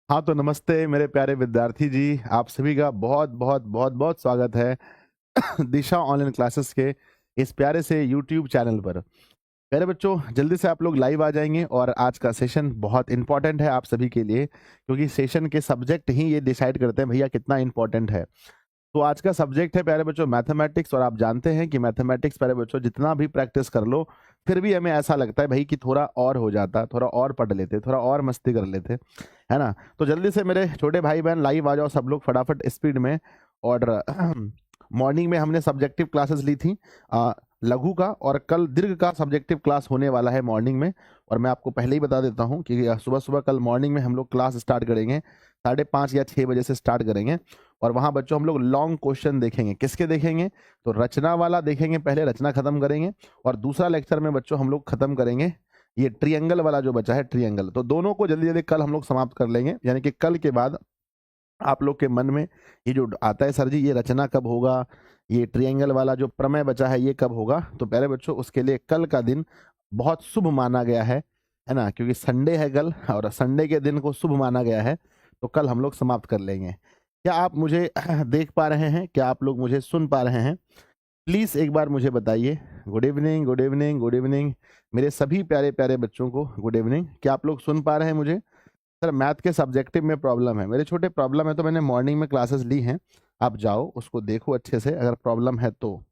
हाँ, तो नमस्ते मेरे प्यारे विद्यार्थी जी, आप सभी का बहुत बहुत बहुत बहुत स्वागत है दिशा ऑनलाइन क्लासेस के इस प्यारे से यूट्यूब चैनल पर। प्यारे बच्चों, जल्दी से आप लोग लाइव आ जाएंगे और आज का सेशन बहुत इंपॉर्टेंट है आप सभी के लिए, क्योंकि सेशन के सब्जेक्ट ही ये डिसाइड करते हैं भैया कितना इंपॉर्टेंट है। तो आज का सब्जेक्ट है प्यारे बच्चों मैथमेटिक्स, और आप जानते हैं कि मैथमेटिक्स प्यारे बच्चों जितना भी प्रैक्टिस कर लो फिर भी हमें ऐसा लगता है भाई कि थोड़ा और हो जाता, थोड़ा और पढ़ लेते, थोड़ा और मस्ती कर लेते, है ना। तो जल्दी से मेरे छोटे भाई बहन लाइव आ जाओ सब लोग फटाफट स्पीड में। और मॉर्निंग में हमने सब्जेक्टिव क्लासेस ली थी लघु का, और कल दीर्घ का सब्जेक्टिव क्लास होने वाला है मॉर्निंग में। और मैं आपको पहले ही बता देता हूँ कि सुबह सुबह कल मॉर्निंग में हम लोग क्लास स्टार्ट करेंगे 5:30 या 6 बजे से स्टार्ट करेंगे। और वहां बच्चों हम लोग लॉन्ग क्वेश्चन देखेंगे। किसके देखेंगे? तो रचना वाला देखेंगे, पहले रचना खत्म करेंगे, और दूसरा लेक्चर में बच्चों हम लोग खत्म करेंगे ये ट्रिएंगल वाला जो बचा है, ट्रिएंगल। तो दोनों को जल्दी जल्दी कल हम लोग समाप्त कर लेंगे, यानी कि कल के बाद आप लोग के मन में ये जो आता है सर जी ये रचना कब होगा, ये ट्रिएंगल वाला जो प्रमेय बचा है ये कब होगा, तो पहले बच्चों उसके लिए कल का दिन बहुत शुभ माना गया है ना, क्योंकि संडे है कल और संडे के दिन को शुभ माना गया है। तो कल हम लोग समाप्त कर लेंगे। क्या आप मुझे देख पा रहे हैं? क्या आप लोग मुझे सुन पा रहे हैं? प्लीज एक बार मुझे बताइए। Good evening, good evening, good evening मेरे सभी प्यारे प्यारे बच्चों को। Good evening. क्या आप लोग सुन पा रहे हैं मुझे? सर मैथ के सब्जेक्टिव में प्रॉब्लम है मेरे छोटे, प्रॉब्लम है तो मैंने मॉर्निंग में क्लासेस ली हैं, आप जाओ उसको देखो अच्छे से, अगर प्रॉब्लम है तो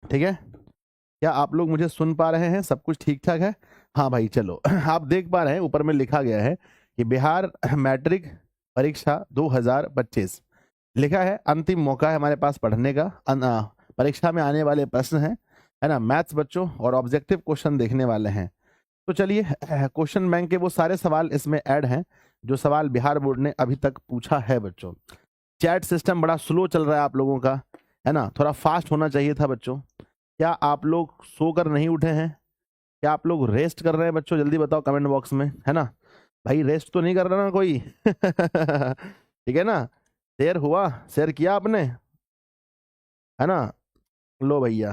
ठीक है। क्या आप लोग मुझे सुन पा रहे हैं? सब कुछ ठीक ठाक है? हाँ भाई चलो आप देख पा रहे हैं ऊपर में लिखा गया है कि बिहार मैट्रिक परीक्षा 2025 लिखा है, अंतिम मौका है हमारे पास पढ़ने का। परीक्षा में आने वाले प्रश्न है ना, मैथ्स बच्चों, और ऑब्जेक्टिव क्वेश्चन देखने वाले हैं। तो चलिए क्वेश्चन बैंक के वो सारे सवाल इसमें ऐड हैं जो सवाल बिहार बोर्ड ने अभी तक पूछा है बच्चों। चैट सिस्टम बड़ा स्लो चल रहा है आप लोगों का, है ना, थोड़ा फास्ट होना चाहिए था बच्चों। क्या आप लोग सोकर नहीं उठे हैं? क्या आप लोग रेस्ट कर रहे हैं बच्चों? जल्दी बताओ कमेंट बॉक्स में, है ना। भाई रेस्ट तो नहीं कर रहा ना कोई ठीक है ना। शेयर हुआ, शेयर किया आपने, है ना। लो भैया,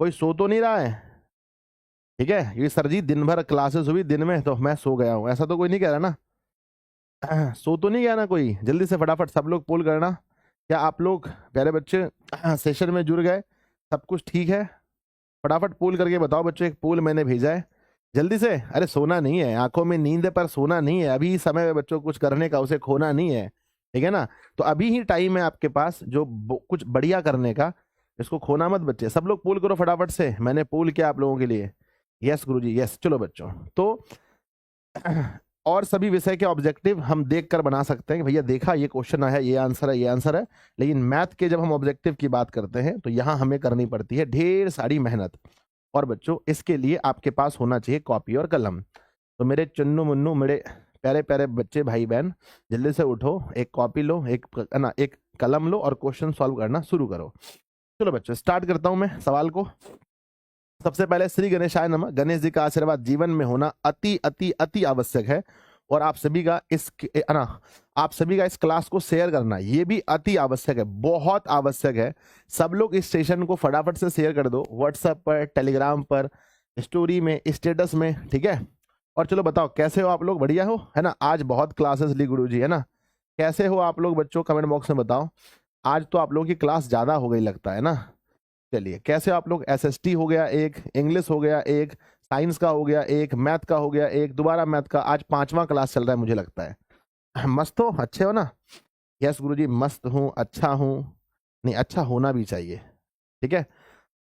कोई सो तो नहीं रहा है? ठीक है, ये सर जी दिन भर क्लासेस हुई दिन में तो मैं सो गया हूं, ऐसा तो कोई नहीं कह रहा ना सो तो नहीं गया ना कोई? जल्दी से फटाफट सब लोग पोल करना। क्या आप लोग प्यारे बच्चे सेशन में जुड़ गए? सब कुछ ठीक है? फटाफट पोल करके बताओ बच्चों। एक पोल मैंने भेजा है, जल्दी से। अरे सोना नहीं है, आंखों में नींद है पर सोना नहीं है। अभी समय है बच्चों कुछ करने का, उसे खोना नहीं है, ठीक है ना। तो अभी ही टाइम है आपके पास जो कुछ बढ़िया करने का, इसको खोना मत बच्चे। सब लोग पोल करो फटाफट से, मैंने पोल किया आप लोगों के लिए। यस गुरुजी यस। चलो बच्चों, तो और सभी विषय के ऑब्जेक्टिव हम देखकर बना सकते हैं कि भैया देखा ये क्वेश्चन आया है, ये आंसर है, ये आंसर है। लेकिन मैथ के जब हम ऑब्जेक्टिव की बात करते हैं तो यहां हमें करनी पड़ती है ढेर सारी मेहनत। और बच्चों इसके लिए आपके पास होना चाहिए कॉपी और कलम। तो मेरे चुन्नू मुन्नू, मेरे प्यारे प्यारे बच्चे भाई बहन, जल्दी से उठो, एक कॉपी लो, एक कलम लो और क्वेश्चन सॉल्व करना शुरू करो। चलो बच्चों स्टार्ट करता हूं मैं सवाल को। सबसे पहले श्री गणेशाय नमः। गणेश जी का आशीर्वाद जीवन में होना अति अति अति आवश्यक है, और आप सभी का आप सभी का इस क्लास को शेयर करना ये भी अति आवश्यक है, बहुत आवश्यक है। सब लोग इस सेशन को फटाफट से शेयर कर दो, व्हाट्सएप पर, टेलीग्राम पर, स्टोरी में, स्टेटस में, ठीक है। और चलो बताओ कैसे हो आप लोग? बढ़िया हो, है ना। आज बहुत क्लासेस ली गुरुजी, है ना। कैसे हो आप लोग बच्चों? कमेंट बॉक्स में बताओ। आज तो आप लोगों की क्लास ज्यादा हो गई लगता है ना। चलिए कैसे आप लोग? एसएसटी हो गया एक, इंग्लिश हो गया एक, साइंस का हो गया एक, मैथ का हो गया एक, दोबारा मैथ का। आज 5वां क्लास चल रहा है मुझे लगता है। मस्त हो, अच्छे हो ना? यस गुरुजी मस्त हूँ, अच्छा हूँ। नहीं, अच्छा होना भी चाहिए, ठीक है।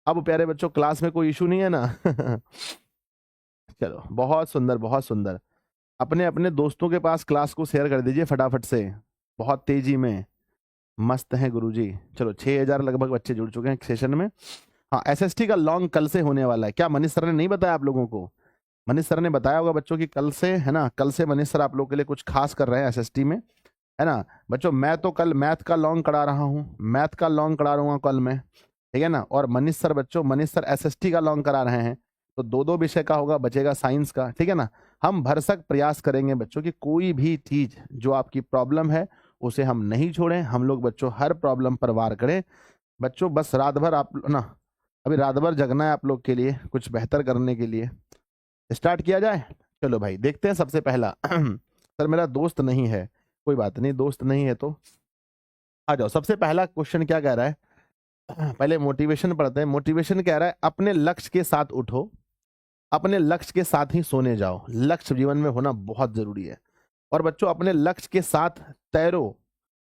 अब प्यारे बच्चों क्लास में कोई इशू नहीं है ना चलो बहुत सुंदर, बहुत सुंदर। अपने अपने दोस्तों के पास क्लास को शेयर कर दीजिए फटाफट से, बहुत तेजी में। मस्त हैं गुरुजी। चलो 6000 लगभग बच्चे जुड़ चुके हैं सेशन में। हाँ, एसएसटी का लॉन्ग कल से होने वाला है। क्या मनीष सर ने नहीं बताया आप लोगों को? मनीष सर ने बताया होगा बच्चों की कल से, है ना। कल से मनीष सर आप लोगों के लिए कुछ खास कर रहे हैं एसएसटी में, है ना। बच्चों मैं तो कल मैथ का लॉन्ग करा रहा हूँ, मैथ का लॉन्ग करा रहा हूँ कल मैं, ठीक है ना। और मनीष सर बच्चों, मनीष सर एसएसटी का लॉन्ग करा रहे हैं, तो दो दो विषय का होगा, बचेगा साइंस का, ठीक है ना। हम भरसक प्रयास करेंगे बच्चों की कोई भी चीज जो आपकी प्रॉब्लम है उसे हम नहीं छोड़ें। हम लोग बच्चों हर प्रॉब्लम पर वार करें बच्चों। बस रात भर आप ना, अभी रात भर जगना है आप लोग के लिए कुछ बेहतर करने के लिए। स्टार्ट किया जाए? चलो भाई देखते हैं। सबसे पहला सर मेरा दोस्त नहीं है, कोई बात नहीं, दोस्त नहीं है तो आ जाओ। सबसे पहला क्वेश्चन क्या कह रहा है, पहले मोटिवेशन पढ़ते हैं। मोटिवेशन कह रहा है अपने लक्ष्य के साथ उठो, अपने लक्ष्य के साथ ही सोने जाओ। लक्ष्य जीवन में होना बहुत जरूरी है। और बच्चों अपने लक्ष्य के साथ तैरो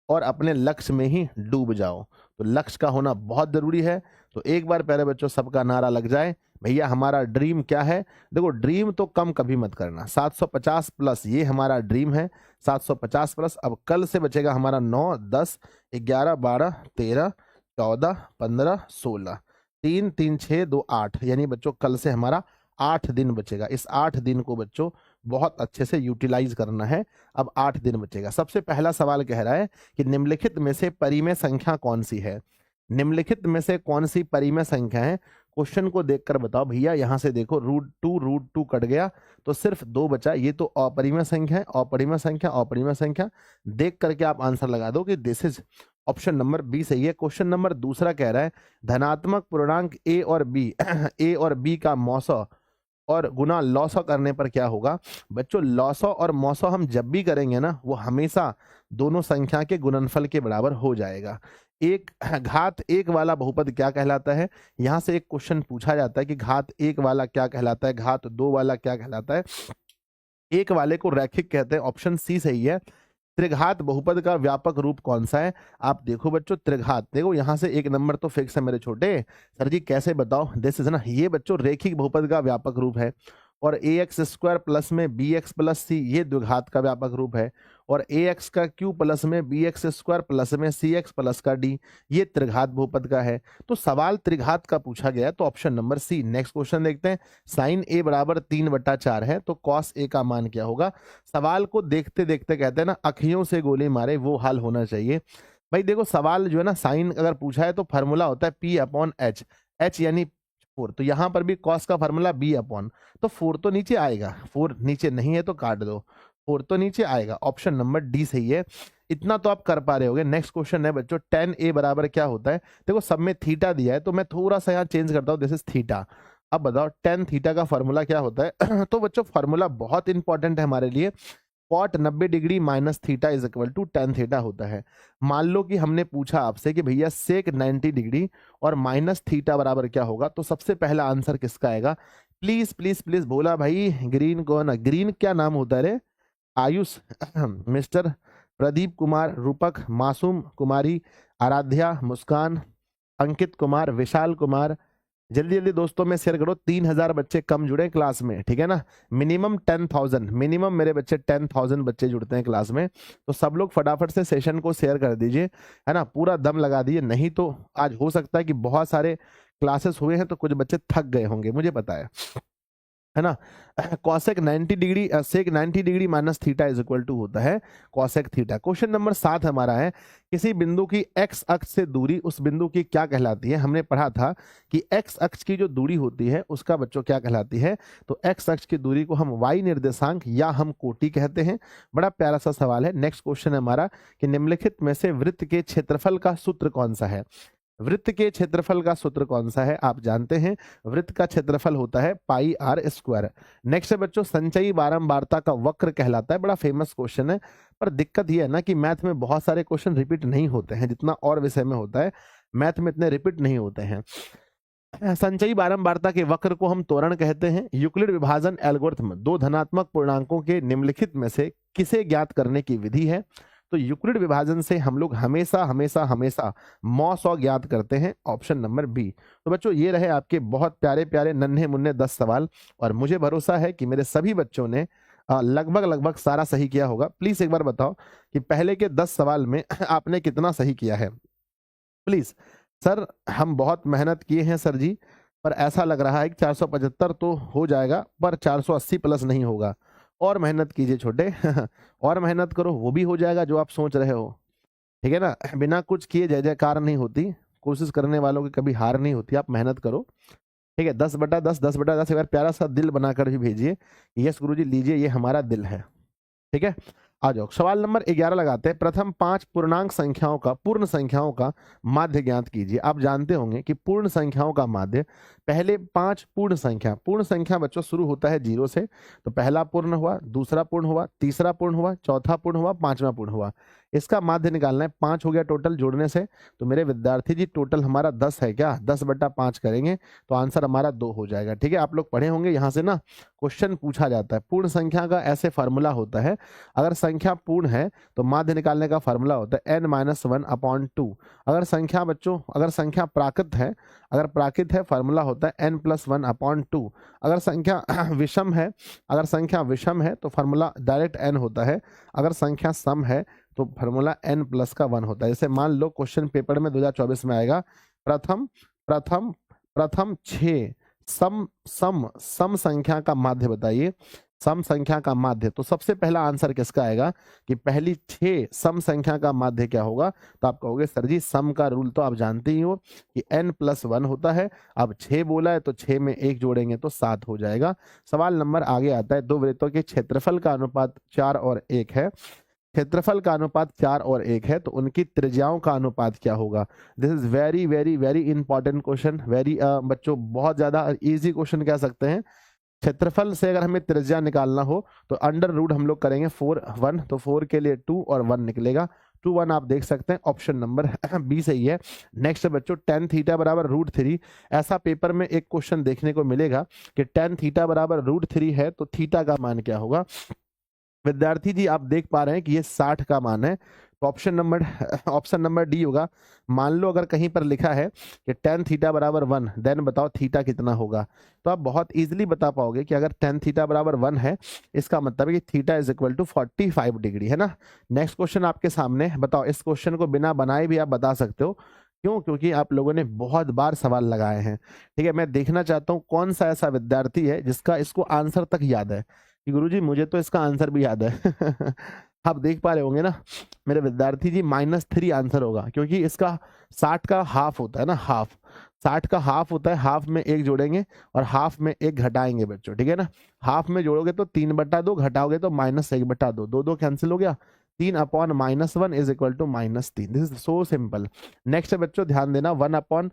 और अपने लक्ष्य में ही डूब जाओ। तो लक्ष्य का होना बहुत जरूरी है। तो एक बार प्यारे बच्चों सबका नारा लग जाए, भैया हमारा ड्रीम क्या है। देखो ड्रीम तो कम कभी मत करना, 750 प्लस ये हमारा ड्रीम है, 750 प्लस। अब कल से बचेगा हमारा 9, 10, 11, 12, 13, 14, 15, 16, 3, 3, 6, 2, 8, यानी बच्चों कल से हमारा 8 दिन बचेगा। इस 8 दिन को बच्चों बहुत अच्छे से यूटिलाइज करना है। अब 8 दिन बचेगा। सबसे पहला सवाल कह रहा है कि निम्नलिखित में से परिमेय संख्या कौन सी है। निम्नलिखित में से कौन सी परिमेय संख्या है, क्वेश्चन को देखकर बताओ। भैया यहां से देखो √2 कट गया तो सिर्फ 2 बचा, ये तो अपरिमेय संख्या है। अपरिमेय संख्या, अपरिमेय संख्या देख करके आप आंसर लगा दो कि this is option number B सही है। क्वेश्चन नंबर दूसरा कह रहा है धनात्मक पूर्णांक ए और बी ए और बी का मौसौ और गुना लॉसौ करने पर क्या होगा। बच्चों लॉसौ और मौसौ हम जब भी करेंगे ना, वो हमेशा दोनों संख्या के गुणनफल के बराबर हो जाएगा। एक घात एक वाला बहुपद क्या कहलाता है, यहां से एक क्वेश्चन पूछा जाता है कि घात एक वाला क्या कहलाता है, घात दो वाला क्या कहलाता है। एक वाले को रैखिक कहते हैं, ऑप्शन सी सही है। त्रिघात बहुपद का व्यापक रूप कौन सा है। आप देखो बच्चों त्रिघात, देखो यहां से एक नंबर तो फिक्स है मेरे छोटे। सर जी कैसे बताओ, दिस इज ना, ये बच्चों रेखिक बहुपद का व्यापक रूप है। और ax² प्लस में bx प्लस सी ये द्विघात का व्यापक रूप है। और ax का क्यू प्लस में bx² प्लस में cx प्लस का d ये त्रिघात बहुपद का है। तो सवाल त्रिघात का पूछा गया तो option number C. Next question देखते हैं। साइन a बराबर 3/4 है तो कॉस a का मान क्या होगा। सवाल को देखते देखते कहते हैं ना, अखियों से गोली मारे वो हाल होना चाहिए। भाई देखो सवाल जो है ना, साइन अगर पूछा है तो फॉर्मूला होता है P/H, H यानी 4, तो यहां पर भी कॉस का फॉर्मूला B/, तो 4 तो नीचे आएगा, 4 नीचे नहीं है तो काट दो, 4 तो नीचे आएगा। ऑप्शन नंबर डी सही है। इतना तो आप कर पा रहे होगे। नेक्स्ट क्वेश्चन है बच्चों tan a बराबर क्या होता है। देखो सब में थीटा दिया है तो मैं थोड़ा सा यहाँ चेंज करता हूँ, दिस इज थीटा। अब बताओ tan थीटा का फॉर्मूला क्या होता है तो बच्चों फॉर्मूला बहुत इंपॉर्टेंट है हमारे लिए। Cot 90 degree minus theta is equal to tan theta होता है। मान लो कि हमने पूछा आपसे कि भैया सेक 90 डिग्री और माइनस थीटा बराबर क्या होगा, तो सबसे पहला आंसर किसका आएगा। प्लीज प्लीज प्लीज बोला भाई, ग्रीन कौन है, ग्रीन क्या नाम होता है रे, आयुष मिस्टर प्रदीप कुमार, रूपक, मासूम कुमारी, आराध्या, मुस्कान, अंकित कुमार, विशाल कुमार। जल्दी जल्दी दोस्तों में शेयर करो, 3000 बच्चे कम जुड़े क्लास में, ठीक है ना। मिनिमम 10,000, मिनिमम मेरे बच्चे 10,000 बच्चे जुड़ते हैं क्लास में। तो सब लोग फटाफट से सेशन को शेयर कर दीजिए, है ना, पूरा दम लगा दीजिए। नहीं तो आज हो सकता है कि बहुत सारे क्लासेस हुए हैं तो कुछ बच्चे थक गए होंगे, मुझे पता है ना। Cosec 90 degree sec 90 degree minus theta is equal to होता है कॉसेक थीटा। क्वेश्चन नंबर 7 हमारा है, किसी बिंदु की एक्स अक्ष से दूरी उस बिंदु की क्या कहलाती है। हमने पढ़ा था कि एक्स अक्ष की जो दूरी होती है उसका बच्चों क्या कहलाती है। तो एक्स अक्ष की दूरी को हम वाई निर्देशांक या हम कोटि कहते हैं। बड़ा प्यारा सा सवाल है। नेक्स्ट क्वेश्चन है हमारा कि निम्नलिखित में से वृत्त के क्षेत्रफल का सूत्र कौन सा है। वृत्त के क्षेत्रफल का सूत्र कौन सा है, आप जानते हैं वृत्त का क्षेत्रफल होता है πr²। नेक्स्ट है बच्चों, संचयी बारंबारता का वक्र कहलाता है। बड़ा फेमस क्वेश्चन है, पर दिक्कत यह है ना कि मैथ में बहुत सारे क्वेश्चन रिपीट नहीं होते हैं जितना और विषय में होता है, मैथ में इतने रिपीट नहीं होते हैं। संचयी बारंबारता के वक्र को हम त्वरण कहते हैं। यूक्लिड विभाजन एल्गोरिथम दो धनात्मक पूर्णांकों के निम्नलिखित में से किसे ज्ञात करने की विधि है। तो यूक्लिड विभाजन से हम लोग हमेशा हमेशा हमेशा मॉस ज्ञात करते हैं, ऑप्शन नंबर बी। तो बच्चों ये रहे आपके बहुत प्यारे प्यारे नन्हे मुन्ने 10 सवाल, और मुझे भरोसा है कि मेरे सभी बच्चों ने लगभग लगभग सारा सही किया होगा। प्लीज एक बार बताओ कि पहले के 10 सवाल में आपने कितना सही किया है। प्लीज सर हम बहुत मेहनत किए हैं सर जी, पर ऐसा लग रहा है कि 475 तो हो जाएगा पर 480 प्लस नहीं होगा। और मेहनत कीजिए छोटे और मेहनत करो, वो भी हो जाएगा जो आप सोच रहे हो, ठीक है ना। बिना कुछ किए जय जयकार नहीं होती, कोशिश करने वालों की कभी हार नहीं होती। आप मेहनत करो, ठीक है। 10/10 10/10 एक बार प्यारा सा दिल बनाकर भी भेजिए, यस गुरुजी लीजिए ये हमारा दिल है, ठीक है। आ जाओ, सवाल नंबर 11 लगाते हैं। प्रथम 5 पूर्णांक संख्याओं का, पूर्ण संख्याओं का माध्य ज्ञात कीजिए। आप जानते होंगे कि पूर्ण संख्याओं का माध्य, पहले 5 पूर्ण संख्या बच्चों शुरू होता है 0 से, तो पहला पूर्ण हुआ, दूसरा पूर्ण हुआ, तीसरा पूर्ण हुआ, चौथा पूर्ण हुआ, पांचवा पूर्ण हुआ। इसका माध्य निकालना है। 5 हो गया टोटल जोड़ने से, तो मेरे विद्यार्थी जी टोटल हमारा 10 है क्या, 10/5 करेंगे तो आंसर हमारा 2 हो जाएगा। ठीक है, आप लोग पढ़े होंगे, यहाँ से ना क्वेश्चन पूछा जाता है। पूर्ण संख्या का ऐसे फार्मूला होता है, अगर संख्या पूर्ण है तो माध्य निकालने का फार्मूला होता है n-1/2। अगर संख्या बच्चों, अगर संख्या प्राकृत है, अगर प्राकृत है फार्मूला होता है n+1/2। अगर संख्या विषम है, अगर संख्या विषम है तो फार्मूला डायरेक्ट n होता है। अगर संख्या सम है तो फार्मूला n+1 होता है। जैसे मान लो क्वेश्चन पेपर में 2024 में आएगा, प्रथम प्रथम प्रथम 6 सम सम सम संख्या का माध्य बताइए, सम संख्या का माध्य। तो सबसे पहला आंसर किसका आएगा कि पहली 6 सम संख्या का माध्य क्या होगा, तो आप कहोगे सर जी सम का रूल तो आप जानते ही हो कि n+1 होता है। अब 6 बोला है तो 6 में 1 जोड़ेंगे तो 7 हो जाएगा। सवाल नंबर आगे आता है, दो वृत्तों के क्षेत्रफल का अनुपात 4 और 1 है। क्षेत्रफल का अनुपात 4 और 1 है तो उनकी त्रिज्याओं का अनुपात क्या होगा। This is very very very important question, very बच्चों बहुत ज्यादा इजी क्वेश्चन कह सकते हैं। क्षेत्रफल से अगर हमें त्रिज्या निकालना हो तो अंडर रूट हम लोग करेंगे 4 1, तो 4 के लिए 2 और 1 निकलेगा। 2 1 आप देख सकते हैं, ऑप्शन नंबर बी सही है। नेक्स्ट बच्चों tan थीटा बराबर √3। ऐसा पेपर में एक क्वेश्चन देखने को मिलेगा कि tan थीटा बराबर √3 है तो थीटा का मान क्या होगा। विद्यार्थी जी आप देख पा रहे हैं कि ये 60 का मान है, तो ऑप्शन नंबर डी होगा। मान लो अगर कहीं पर लिखा है कि tan थीटा बराबर 1, देन बताओ थीटा कितना होगा। तो आप बहुत इजीली बता पाओगे कि अगर tan थीटा बराबर 1 है, इसका मतलब है कि theta is equal to 45 degree, है ना। नेक्स्ट क्वेश्चन आपके सामने, बताओ इस क्वेश्चन को बिना बनाए भी आप बता सकते हो। क्यों, क्योंकि आप लोगों ने बहुत बार सवाल लगाए हैं। ठीक है, मैं देखना चाहता हूँ कौन सा ऐसा विद्यार्थी है जिसका इसको आंसर तक याद है कि गुरुजी मुझे तो इसका आंसर भी याद है। आप देख पा रहे होंगे ना मेरे विद्यार्थी जी, -3 आंसर होगा, क्योंकि इसका 60 का हाफ होता है ना, हाफ 60 का हाफ होता है। हाफ में 1 जोड़ेंगे और हाफ में 1 घटाएंगे बच्चों, ठीक है ना। हाफ में जोड़ोगे तो 3/2, घटाओगे तो -1/2, 2 कैंसिल हो गया, 3/-1 is equal to -3। This is so simple. Next है बच्चों, ध्यान देना, 1/α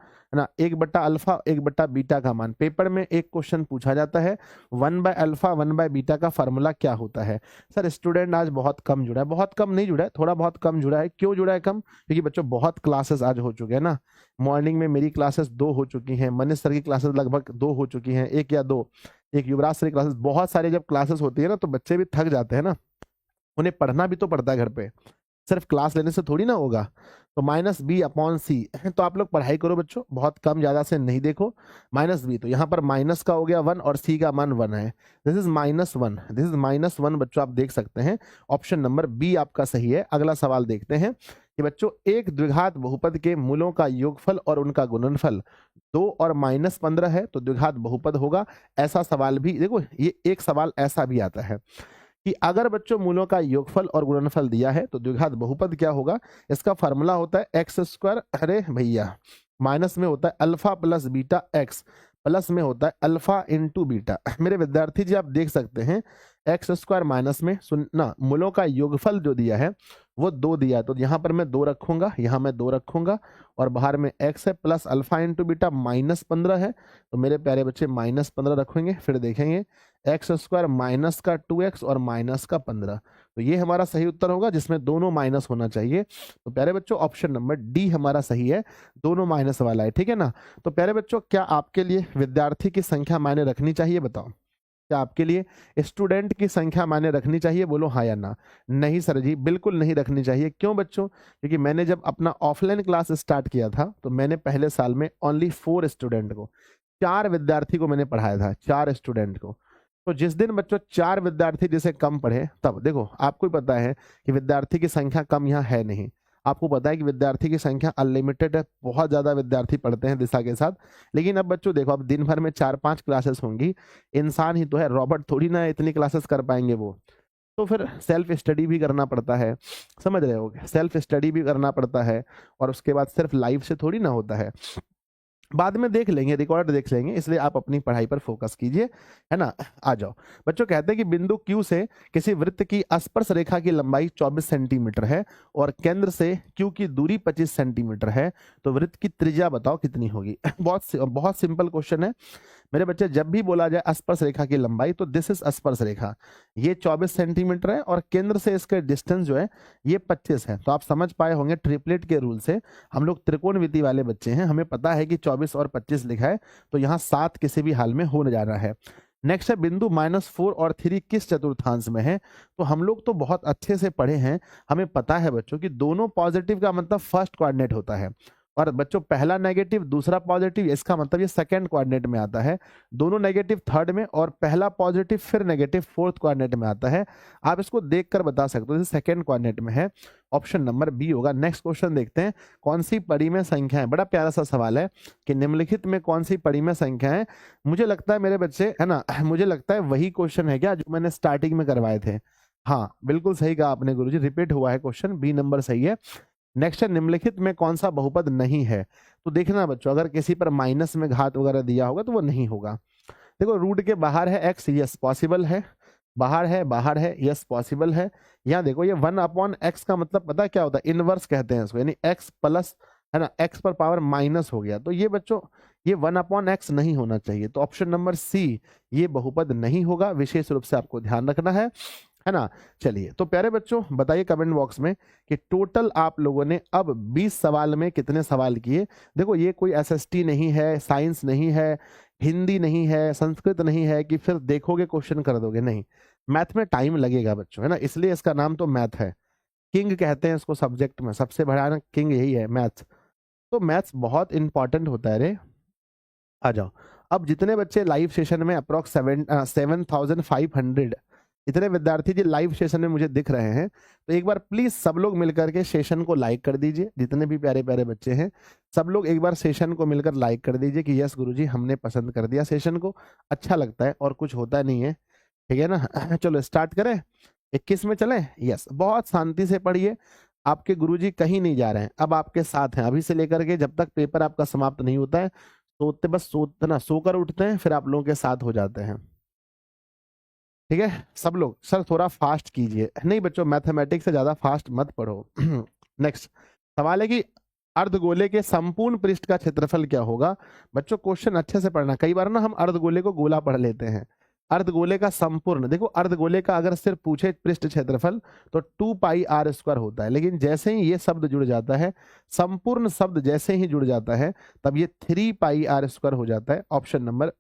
1/बीटा का मान। पेपर में एक क्वेश्चन पूछा जाता है 1/α 1/बीटा का फार्मूला क्या होता है। सर स्टूडेंट आज बहुत कम जुड़ा है, बहुत कम नहीं जुड़ा है, थोड़ा बहुत कम जुड़ा है। क्यों जुड़ा है कम, क्योंकि बच्चों बहुत क्लासेस आज हो चुके हैं ना। मॉर्निंग में मेरी क्लासेस 2 हो चुकी हैं, मनीष सर की क्लासेस लगभग 2 हो चुकी हैं, 1 या 2, एक युवराज सर की क्लासेस। बहुत सारी जब क्लासेस होती है ना तो बच्चे भी थक जाते हैं ना, उन्हें पढ़ना भी तो पड़ता है घर पे, सिर्फ क्लास लेने से थोड़ी ना होगा। तो -b/c, तो आप लोग पढ़ाई करो बच्चों, बहुत कम ज्यादा से नहीं देखो। -b, तो यहाँ पर माइनस का हो गया 1 और c का मान 1 है। दिस इज -1, दिस इज -1 बच्चों, आप देख सकते हैं। ऑप्शन नंबर बी आपका सही है। अगला सवाल देखते हैं कि बच्चों एक द्विघात बहुपद के मूलों का योगफल और उनका गुणनफल 2 और -15 है तो द्विघात बहुपद होगा। ऐसा सवाल भी देखो, ये एक सवाल ऐसा भी आता है कि अगर बच्चों मूलों का योगफल और गुणनफल दिया है तो द्विघात बहुपद क्या होगा। इसका फार्मूला होता है x², अरे भैया माइनस में होता है alpha plus beta x, plus में होता है अल्फा इंटू बीटा। मेरे विद्यार्थी जी आप देख सकते हैं x² माइनस में सुनना, मूलों का योगफल जो दिया है वो 2 दिया है, तो यहाँ पर मैं 2 रखूंगा, यहाँ मैं 2 रखूंगा और बाहर में x है, प्लस अल्फा इंटू बीटा -15 है, तो मेरे प्यारे बच्चे -15 रखेंगे। फिर देखेंगे x² माइनस का 2x और माइनस का 15, तो ये हमारा सही उत्तर होगा जिसमें दोनों माइनस होना चाहिए। तो प्यारे बच्चों ऑप्शन नंबर डी हमारा सही है, दोनों माइनस वाला है, ठीक है ना। तो प्यारे बच्चों क्या आपके लिए विद्यार्थी की संख्या मायने रखनी चाहिए, बताओ क्या आपके लिए स्टूडेंट की संख्या मायने रखनी चाहिए, बोलो हाँ या ना। नहीं सर जी बिल्कुल नहीं रखनी चाहिए। क्यों बच्चों, क्योंकि मैंने जब अपना ऑफलाइन क्लास स्टार्ट किया था तो मैंने पहले साल में ओनली 4 स्टूडेंट को, 4 विद्यार्थी को मैंने पढ़ाया था, 4 स्टूडेंट को। तो जिस दिन बच्चों 4 विद्यार्थी जैसे कम पढ़े, तब देखो आपको ही पता है कि विद्यार्थी की संख्या कम यहाँ है नहीं, आपको पता है कि विद्यार्थी की संख्या अनलिमिटेड है, बहुत ज्यादा विद्यार्थी पढ़ते हैं दिशा के साथ। लेकिन अब बच्चों देखो, अब दिन भर में 4-5 क्लासेस होंगी, इंसान ही तो है, रॉबोट थोड़ी ना इतनी क्लासेस कर पाएंगे वो, तो फिर सेल्फ स्टडी भी करना पड़ता है, समझ रहे हो, सेल्फ स्टडी भी करना पड़ता है और उसके बाद सिर्फ लाइव से थोड़ी ना होता है। बाद में देख लेंगे, रिकॉर्ड देख लेंगे, इसलिए आप अपनी पढ़ाई पर फोकस कीजिए, है ना। आ जाओ बच्चों, कहते हैं कि बिंदु Q से किसी वृत्त की स्पर्श रेखा की लंबाई 24 सेंटीमीटर है और केंद्र से Q की दूरी 25 सेंटीमीटर है, तो वृत्त की त्रिज्या बताओ कितनी होगी। बहुत सिंपल क्वेश्चन है मेरे बच्चे। जब भी बोला जाए स्पर्श रेखा की लंबाई, तो दिस इज स्पर्श रेखा, ये 24 सेंटीमीटर है और केंद्र से इसका डिस्टेंस जो है ये 25 है। तो आप समझ पाए होंगे ट्रिपलेट के रूल से, हम लोग त्रिकोणमिति वाले बच्चे हैं, हमें पता है कि 24 और 25 लिखा है, तो यहाँ 7 किसी भी हाल में होने जा रहा है। नेक्स्ट है बिंदु -4 और 3 किस चतुर्थांश में है। तो हम लोग तो बहुत अच्छे से पढ़े हैं, हमें पता है बच्चों कि दोनों पॉजिटिव का मतलब फर्स्ट कोऑर्डिनेट होता है, और बच्चों पहला नेगेटिव दूसरा पॉजिटिव, इसका मतलब ये सेकंड कोऑर्डिनेट में आता है, दोनों नेगेटिव थर्ड में, और पहला पॉजिटिव फिर नेगेटिव फोर्थ कोऑर्डिनेट में आता है। आप इसको देखकर बता सकते हो सेकंड कोऑर्डिनेट में है, ऑप्शन नंबर बी होगा। नेक्स्ट क्वेश्चन देखते हैं, कौन सी पड़ी में संख्या है। बड़ा प्यारा सा सवाल है कि निम्नलिखित में कौन सी पड़ी में संख्या है। मुझे लगता है मेरे बच्चे, है ना, मुझे लगता है वही क्वेश्चन है क्या जो मैंने स्टार्टिंग में करवाए थे। हाँ बिल्कुल सही कहा आपने गुरुजी, रिपीट हुआ है क्वेश्चन, बी नंबर सही है। नेक्स्ट है निम्नलिखित में कौन सा बहुपद नहीं है। तो देखना बच्चों, अगर किसी पर माइनस में घात वगैरह दिया होगा तो वो नहीं होगा। देखो रूट के बाहर है एक्स, यस पॉसिबल है, बाहर है यस पॉसिबल है। यहाँ देखो ये 1/x का मतलब पता क्या होता है, इनवर्स कहते हैं इसको, यानी x प्लस, है ना, x पर पावर माइनस हो गया, तो ये बच्चों ये 1/x नहीं होना चाहिए। तो ऑप्शन नंबर सी ये बहुपद नहीं होगा, विशेष रूप से आपको ध्यान रखना है ना। चलिए तो प्यारे बच्चों बताइए कमेंट बॉक्स में कि टोटल आप लोगों ने अब 20 सवाल में कितने सवाल किए। देखो ये कोई एसएसटी नहीं है, साइंस नहीं है, हिंदी नहीं है, संस्कृत नहीं है कि फिर देखोगे क्वेश्चन कर दोगे, नहीं। मैथ में टाइम लगेगा बच्चों, है ना, इसलिए इसका नाम तो मैथ है। किंग कहते हैं इसको सब्जेक्ट में, सबसे भयानक किंग यही है, मैथ्स। तो मैथ्स बहुत इंपॉर्टेंट होता है रे। आ जाओ, अब जितने बच्चे लाइव सेशन में अप्रोक्स 7,500 इतने विद्यार्थी जी लाइव सेशन में मुझे दिख रहे हैं, तो एक बार प्लीज सब लोग मिलकर के सेशन को लाइक कर दीजिए। जितने भी प्यारे प्यारे बच्चे हैं सब लोग एक बार सेशन को मिलकर लाइक कर दीजिए कि यस गुरुजी हमने पसंद कर दिया सेशन को, अच्छा लगता है और कुछ होता नहीं है, ठीक है ना। चलो स्टार्ट करें, 21 में चलें। यस, बहुत शांति से पढ़िए, आपके गुरुजी कहीं नहीं जा रहे हैं, अब आपके साथ हैं अभी से लेकर के जब तक पेपर आपका समाप्त नहीं होता है। सोते बस सोते ना, सोकर उठते हैं फिर आप लोगों के साथ हो जाते हैं, ठीक है। सब लोग सर थोड़ा फास्ट कीजिए, नहीं बच्चों मैथमेटिक्स से ज्यादा फास्ट मत पढ़ो। नेक्स्ट सवाल है कि अर्धगोले के संपूर्ण पृष्ठ का क्षेत्रफल क्या होगा। बच्चों क्वेश्चन अच्छे से पढ़ना, कई बार ना हम अर्धगोले को गोला पढ़ लेते हैं, अर्धगोले का संपूर्ण, देखो अर्धगोले का अगर सिर्फ पूछे पृष्ठ क्षेत्रफल तो 2πr² होता है, लेकिन जैसे ही ये शब्द जुड़ जाता है, संपूर्ण शब्द जैसे ही जुड़ जाता है, तब ये 3πr² हो जाता है। ऑप्शन नंबर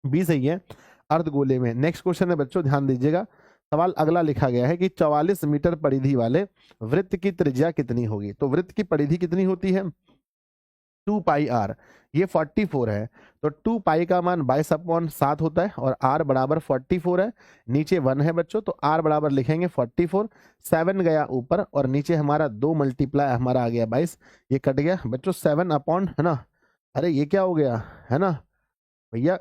बी सही है, अर्धगोले में। नेक्स्ट क्वेश्चन है बच्चों, ध्यान दीजिएगा, सवाल अगला लिखा गया है कि 44 मीटर परिधि वाले वृत्त की त्रिज्या कितनी होगी। तो वृत्त की परिधि कितनी होती है, 2πr, ये 44 है, तो 2π का मान 22/7 होता है और r बराबर 44 है, नीचे 1 है बच्चों, तो r बराबर लिखेंगे 44, 7 गया ऊपर और नीचे हमारा 2 मल्टीप्लाई हमारा आ गया 22, ये कट गया बच्चों 7/, है ना। अरे ये क्या हो गया, है ना भैया,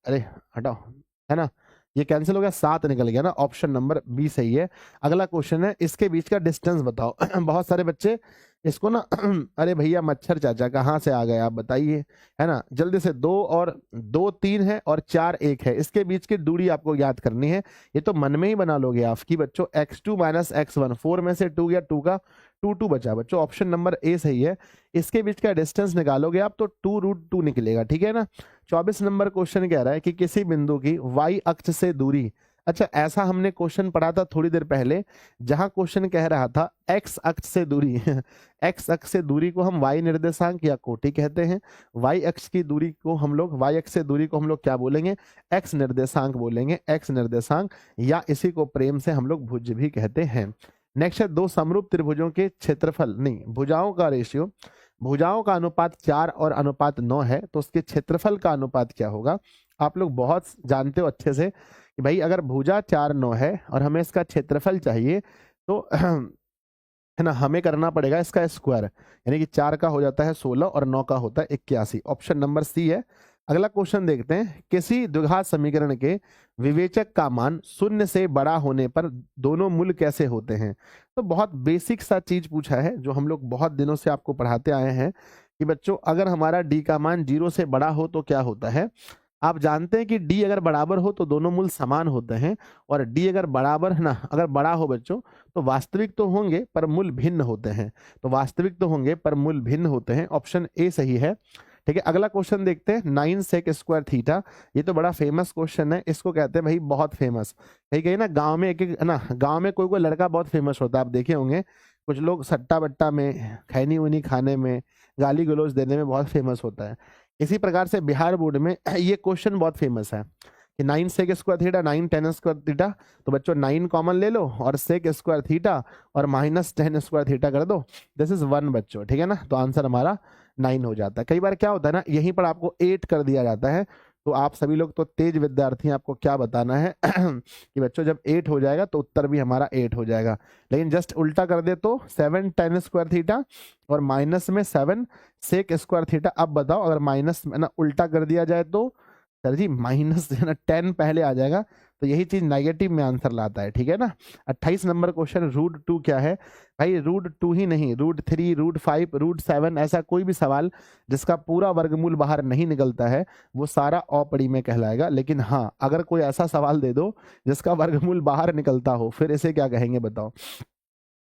अरे हटाओ, है ना, ये कैंसिल हो गया, 7 निकल गया ना। ऑप्शन नंबर बी सही है। अगला क्वेश्चन है, इसके बीच का डिस्टेंस बताओ। बहुत सारे बच्चे इसको ना अरे भैया मच्छर चाचा कहाँ से आ गए आप बताइए, है ना, जल्दी से 2 और 2 3 है और 4 1 है, इसके बीच की दूरी आपको याद करनी है। ये तो मन में ही बना लोगे आपकी बच्चों, x2 - x1, 4 में से 2 गया, 2 का 2 बचा बच्चों, ऑप्शन नंबर ए सही है। इसके बीच का डिस्टेंस निकालोगे आप तो 2√2 निकलेगा, ठीक है ना। 24 नंबर क्वेश्चन कह रहा है कि किसी बिंदु की y अक्ष से दूरी, अच्छा ऐसा हमने क्वेश्चन पढ़ा था थोड़ी देर पहले, जहां क्वेश्चन कह रहा था x अक्ष से दूरी x अक्ष से दूरी को हम y निर्देशांक या कोटि कहते हैं, y अक्ष की दूरी को हम लोग, y अक्ष से दूरी को हम लोग क्या बोलेंगे, x निर्देशांक बोलेंगे, x निर्देशांक, या इसी को प्रेम से हम लोग भुज भी कहते हैं। नेक्स्ट है, दो समरूप त्रिभुजों के क्षेत्रफल, नहीं भुजाओं का रेशियो, भुजाओं का अनुपात 4 और अनुपात 9 है, तो उसके क्षेत्रफल का अनुपात क्या होगा। आप लोग बहुत जानते हो अच्छे से कि भाई अगर भुजा 4 9 है और हमें इसका क्षेत्रफल चाहिए तो है ना, हमें करना पड़ेगा इसका स्क्वायर, यानी कि 4 का हो जाता है 16 और 9 का होता है 81, ऑप्शन नंबर सी है। अगला क्वेश्चन देखते हैं, किसी द्विघात समीकरण के विवेचक का मान 0 से बड़ा होने पर दोनों मूल कैसे होते हैं। तो बहुत बेसिक सा चीज पूछा है जो हम लोग बहुत दिनों से आपको पढ़ाते आए हैं कि बच्चों अगर हमारा डी का मान 0 से बड़ा हो तो क्या होता है। आप जानते हैं कि डी अगर बराबर हो तो दोनों मूल समान होते हैं, और डी अगर बराबर है ना, अगर बड़ा हो बच्चों तो वास्तविक तो होंगे पर मूल भिन्न होते हैं। तो वास्तविक तो होंगे पर मूल भिन्न होते हैं, ऑप्शन ए सही है। ठीक है, अगला क्वेश्चन देखते हैं। 9 सेक स्क्वायर थीटा, ये तो बड़ा फेमस क्वेश्चन है, इसको कहते हैं भाई बहुत फेमस। कहीं कहीं ना गांव में एक एक ना, गांव में कोई कोई लड़का बहुत फेमस होता है, आप देखे होंगे कुछ लोग सट्टा बट्टा में, खैनी उनी खाने में, गाली गलौज देने में बहुत फेमस होता है। इसी प्रकार से बिहार बोर्ड में ये क्वेश्चन बहुत फेमस है कि 9 sec square theta 9 tan square theta, तो बच्चों 9 कॉमन ले लो और सेक स्क्वायर थीटा और माइनस 10 स्क्वायर थीटा कर दो, दिस इज 1 बच्चों। ठीक है ना, तो आंसर हमारा 9 हो जाता है। कई बार क्या होता है ना, यहीं पर आपको 8 कर दिया जाता है, तो आप सभी लोग तो तेज विद्यार्थी हैं, आपको क्या बताना है कि बच्चों जब 8 हो जाएगा तो उत्तर भी हमारा 8 हो जाएगा। लेकिन जस्ट उल्टा कर दे तो 7 टेन स्क्वायर थीटा और माइनस में 7 सेक स्क्वायर थीटा। अब बताओ अगर माइनस में ना उल्टा कर दिया जाए तो सर जी माइनस 10 पहले आ जाएगा, तो यही चीज नेगेटिव में आंसर लाता है। ठीक है ना। 28 नंबर क्वेश्चन, रूट 2 क्या है भाई। रूट 2 ही नहीं, रूट 3, रूट 5, रूट 7, ऐसा कोई भी सवाल जिसका पूरा वर्गमूल बाहर नहीं निकलता है वो सारा अपड़ी में कहलाएगा। लेकिन हाँ, अगर कोई ऐसा सवाल दे दो जिसका वर्गमूल बाहर निकलता हो, फिर इसे क्या कहेंगे बताओ,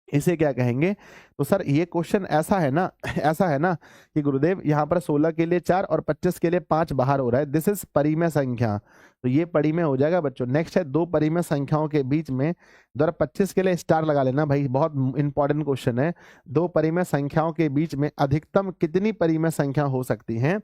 इसे क्या कहेंगे। तो सर ये क्वेश्चन ऐसा है ना ऐसा है ना कि गुरुदेव यहाँ पर 16 के लिए 4 और 25 के लिए 5 बाहर हो रहा है, दिस इज परिमेय संख्या, तो ये परिमेय हो जाएगा बच्चों। नेक्स्ट है दो परिमेय संख्याओं के बीच में, द्वारा 25 के लिए स्टार लगा लेना भाई, बहुत इंपॉर्टेंट क्वेश्चन है। दो परिमेय संख्याओं के बीच में अधिकतम कितनी परिमेय संख्या हो सकती हैं।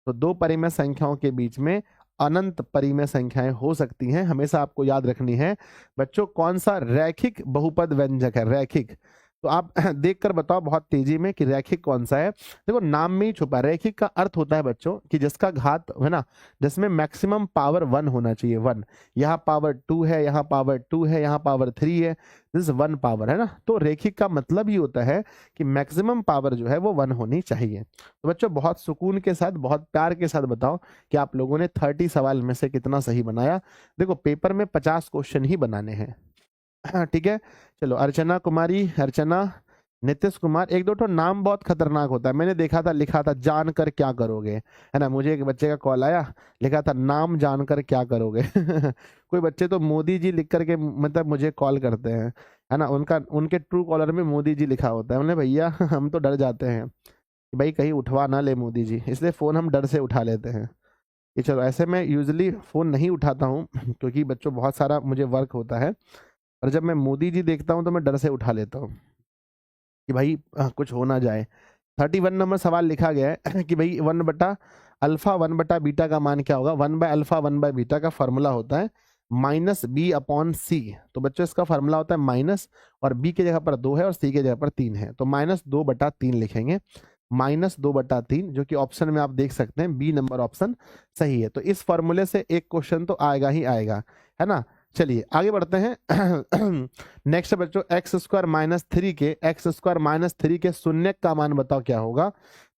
तो दो परिमेय संख्याओं के बीच में अनंत परिमेय संख्याएं हो सकती हैं। हमेशा आपको याद रखनी है बच्चों कौन सा रैखिक बहुपद व्यंजक है, रैखिक। तो आप देखकर बताओ बहुत तेजी में कि रैखिक कौन सा है। देखो नाम में ही छुपा, रैखिक का अर्थ होता है बच्चों कि जिसका घात है ना, जिसमें मैक्सिमम पावर 1 होना चाहिए, 1। यहाँ पावर 2 है, यहाँ पावर 2 है, यहाँ पावर 3 है, दिस 1 पावर है ना। तो रैखिक का मतलब ही होता है कि मैक्सिमम पावर जो है वो 1 होनी चाहिए। तो बच्चों बहुत सुकून के साथ, बहुत प्यार के साथ बताओ कि आप लोगों ने 30 सवाल में से कितना सही बनाया। देखो पेपर में 50 क्वेश्चन ही बनाने हैं। ठीक है, चलो अर्चना कुमारी, अर्चना, नीतीश कुमार, एक दो तो नाम बहुत खतरनाक होता है। मैंने देखा था, लिखा था जानकर क्या करोगे, है ना। मुझे एक बच्चे का कॉल आया, लिखा था नाम जानकर क्या करोगे कोई बच्चे तो मोदी जी लिख करके मतलब मुझे कॉल करते हैं, है ना। उनके ट्रू कॉलर में मोदी जी लिखा होता है। उन्हें भैया हम तो डर जाते हैं कि भाई कहीं उठवा ना ले मोदी जी, इसलिए फ़ोन हम डर से उठा लेते हैं। कि चलो ऐसे मैं यूजुअली फ़ोन नहीं उठाता हूँ क्योंकि बच्चों बहुत सारा मुझे वर्क होता है, और जब मैं मोदी जी देखता हूँ तो मैं डर से उठा लेता हूँ कि भाई कुछ हो ना जाए। 31 नंबर सवाल लिखा गया है कि भाई 1 बटा अल्फा 1 बटा बीटा का मान क्या होगा। 1 बाय अल्फा 1 बाय बीटा का फॉर्मूला होता है माइनस बी अपॉन सी। तो बच्चों इसका फॉर्मूला होता है माइनस, और बी की जगह पर 2 है और सी की जगह पर 3 है, तो -2/3 लिखेंगे। -2/3 जो कि ऑप्शन में आप देख सकते हैं बी नंबर ऑप्शन सही है। तो इस फॉर्मूले से एक क्वेश्चन तो आएगा ही आएगा, है ना। चलिए आगे बढ़ते हैं। नेक्स्ट बच्चों एक्स स्क्वायर माइनस थ्री के शून्य का मान बताओ क्या होगा।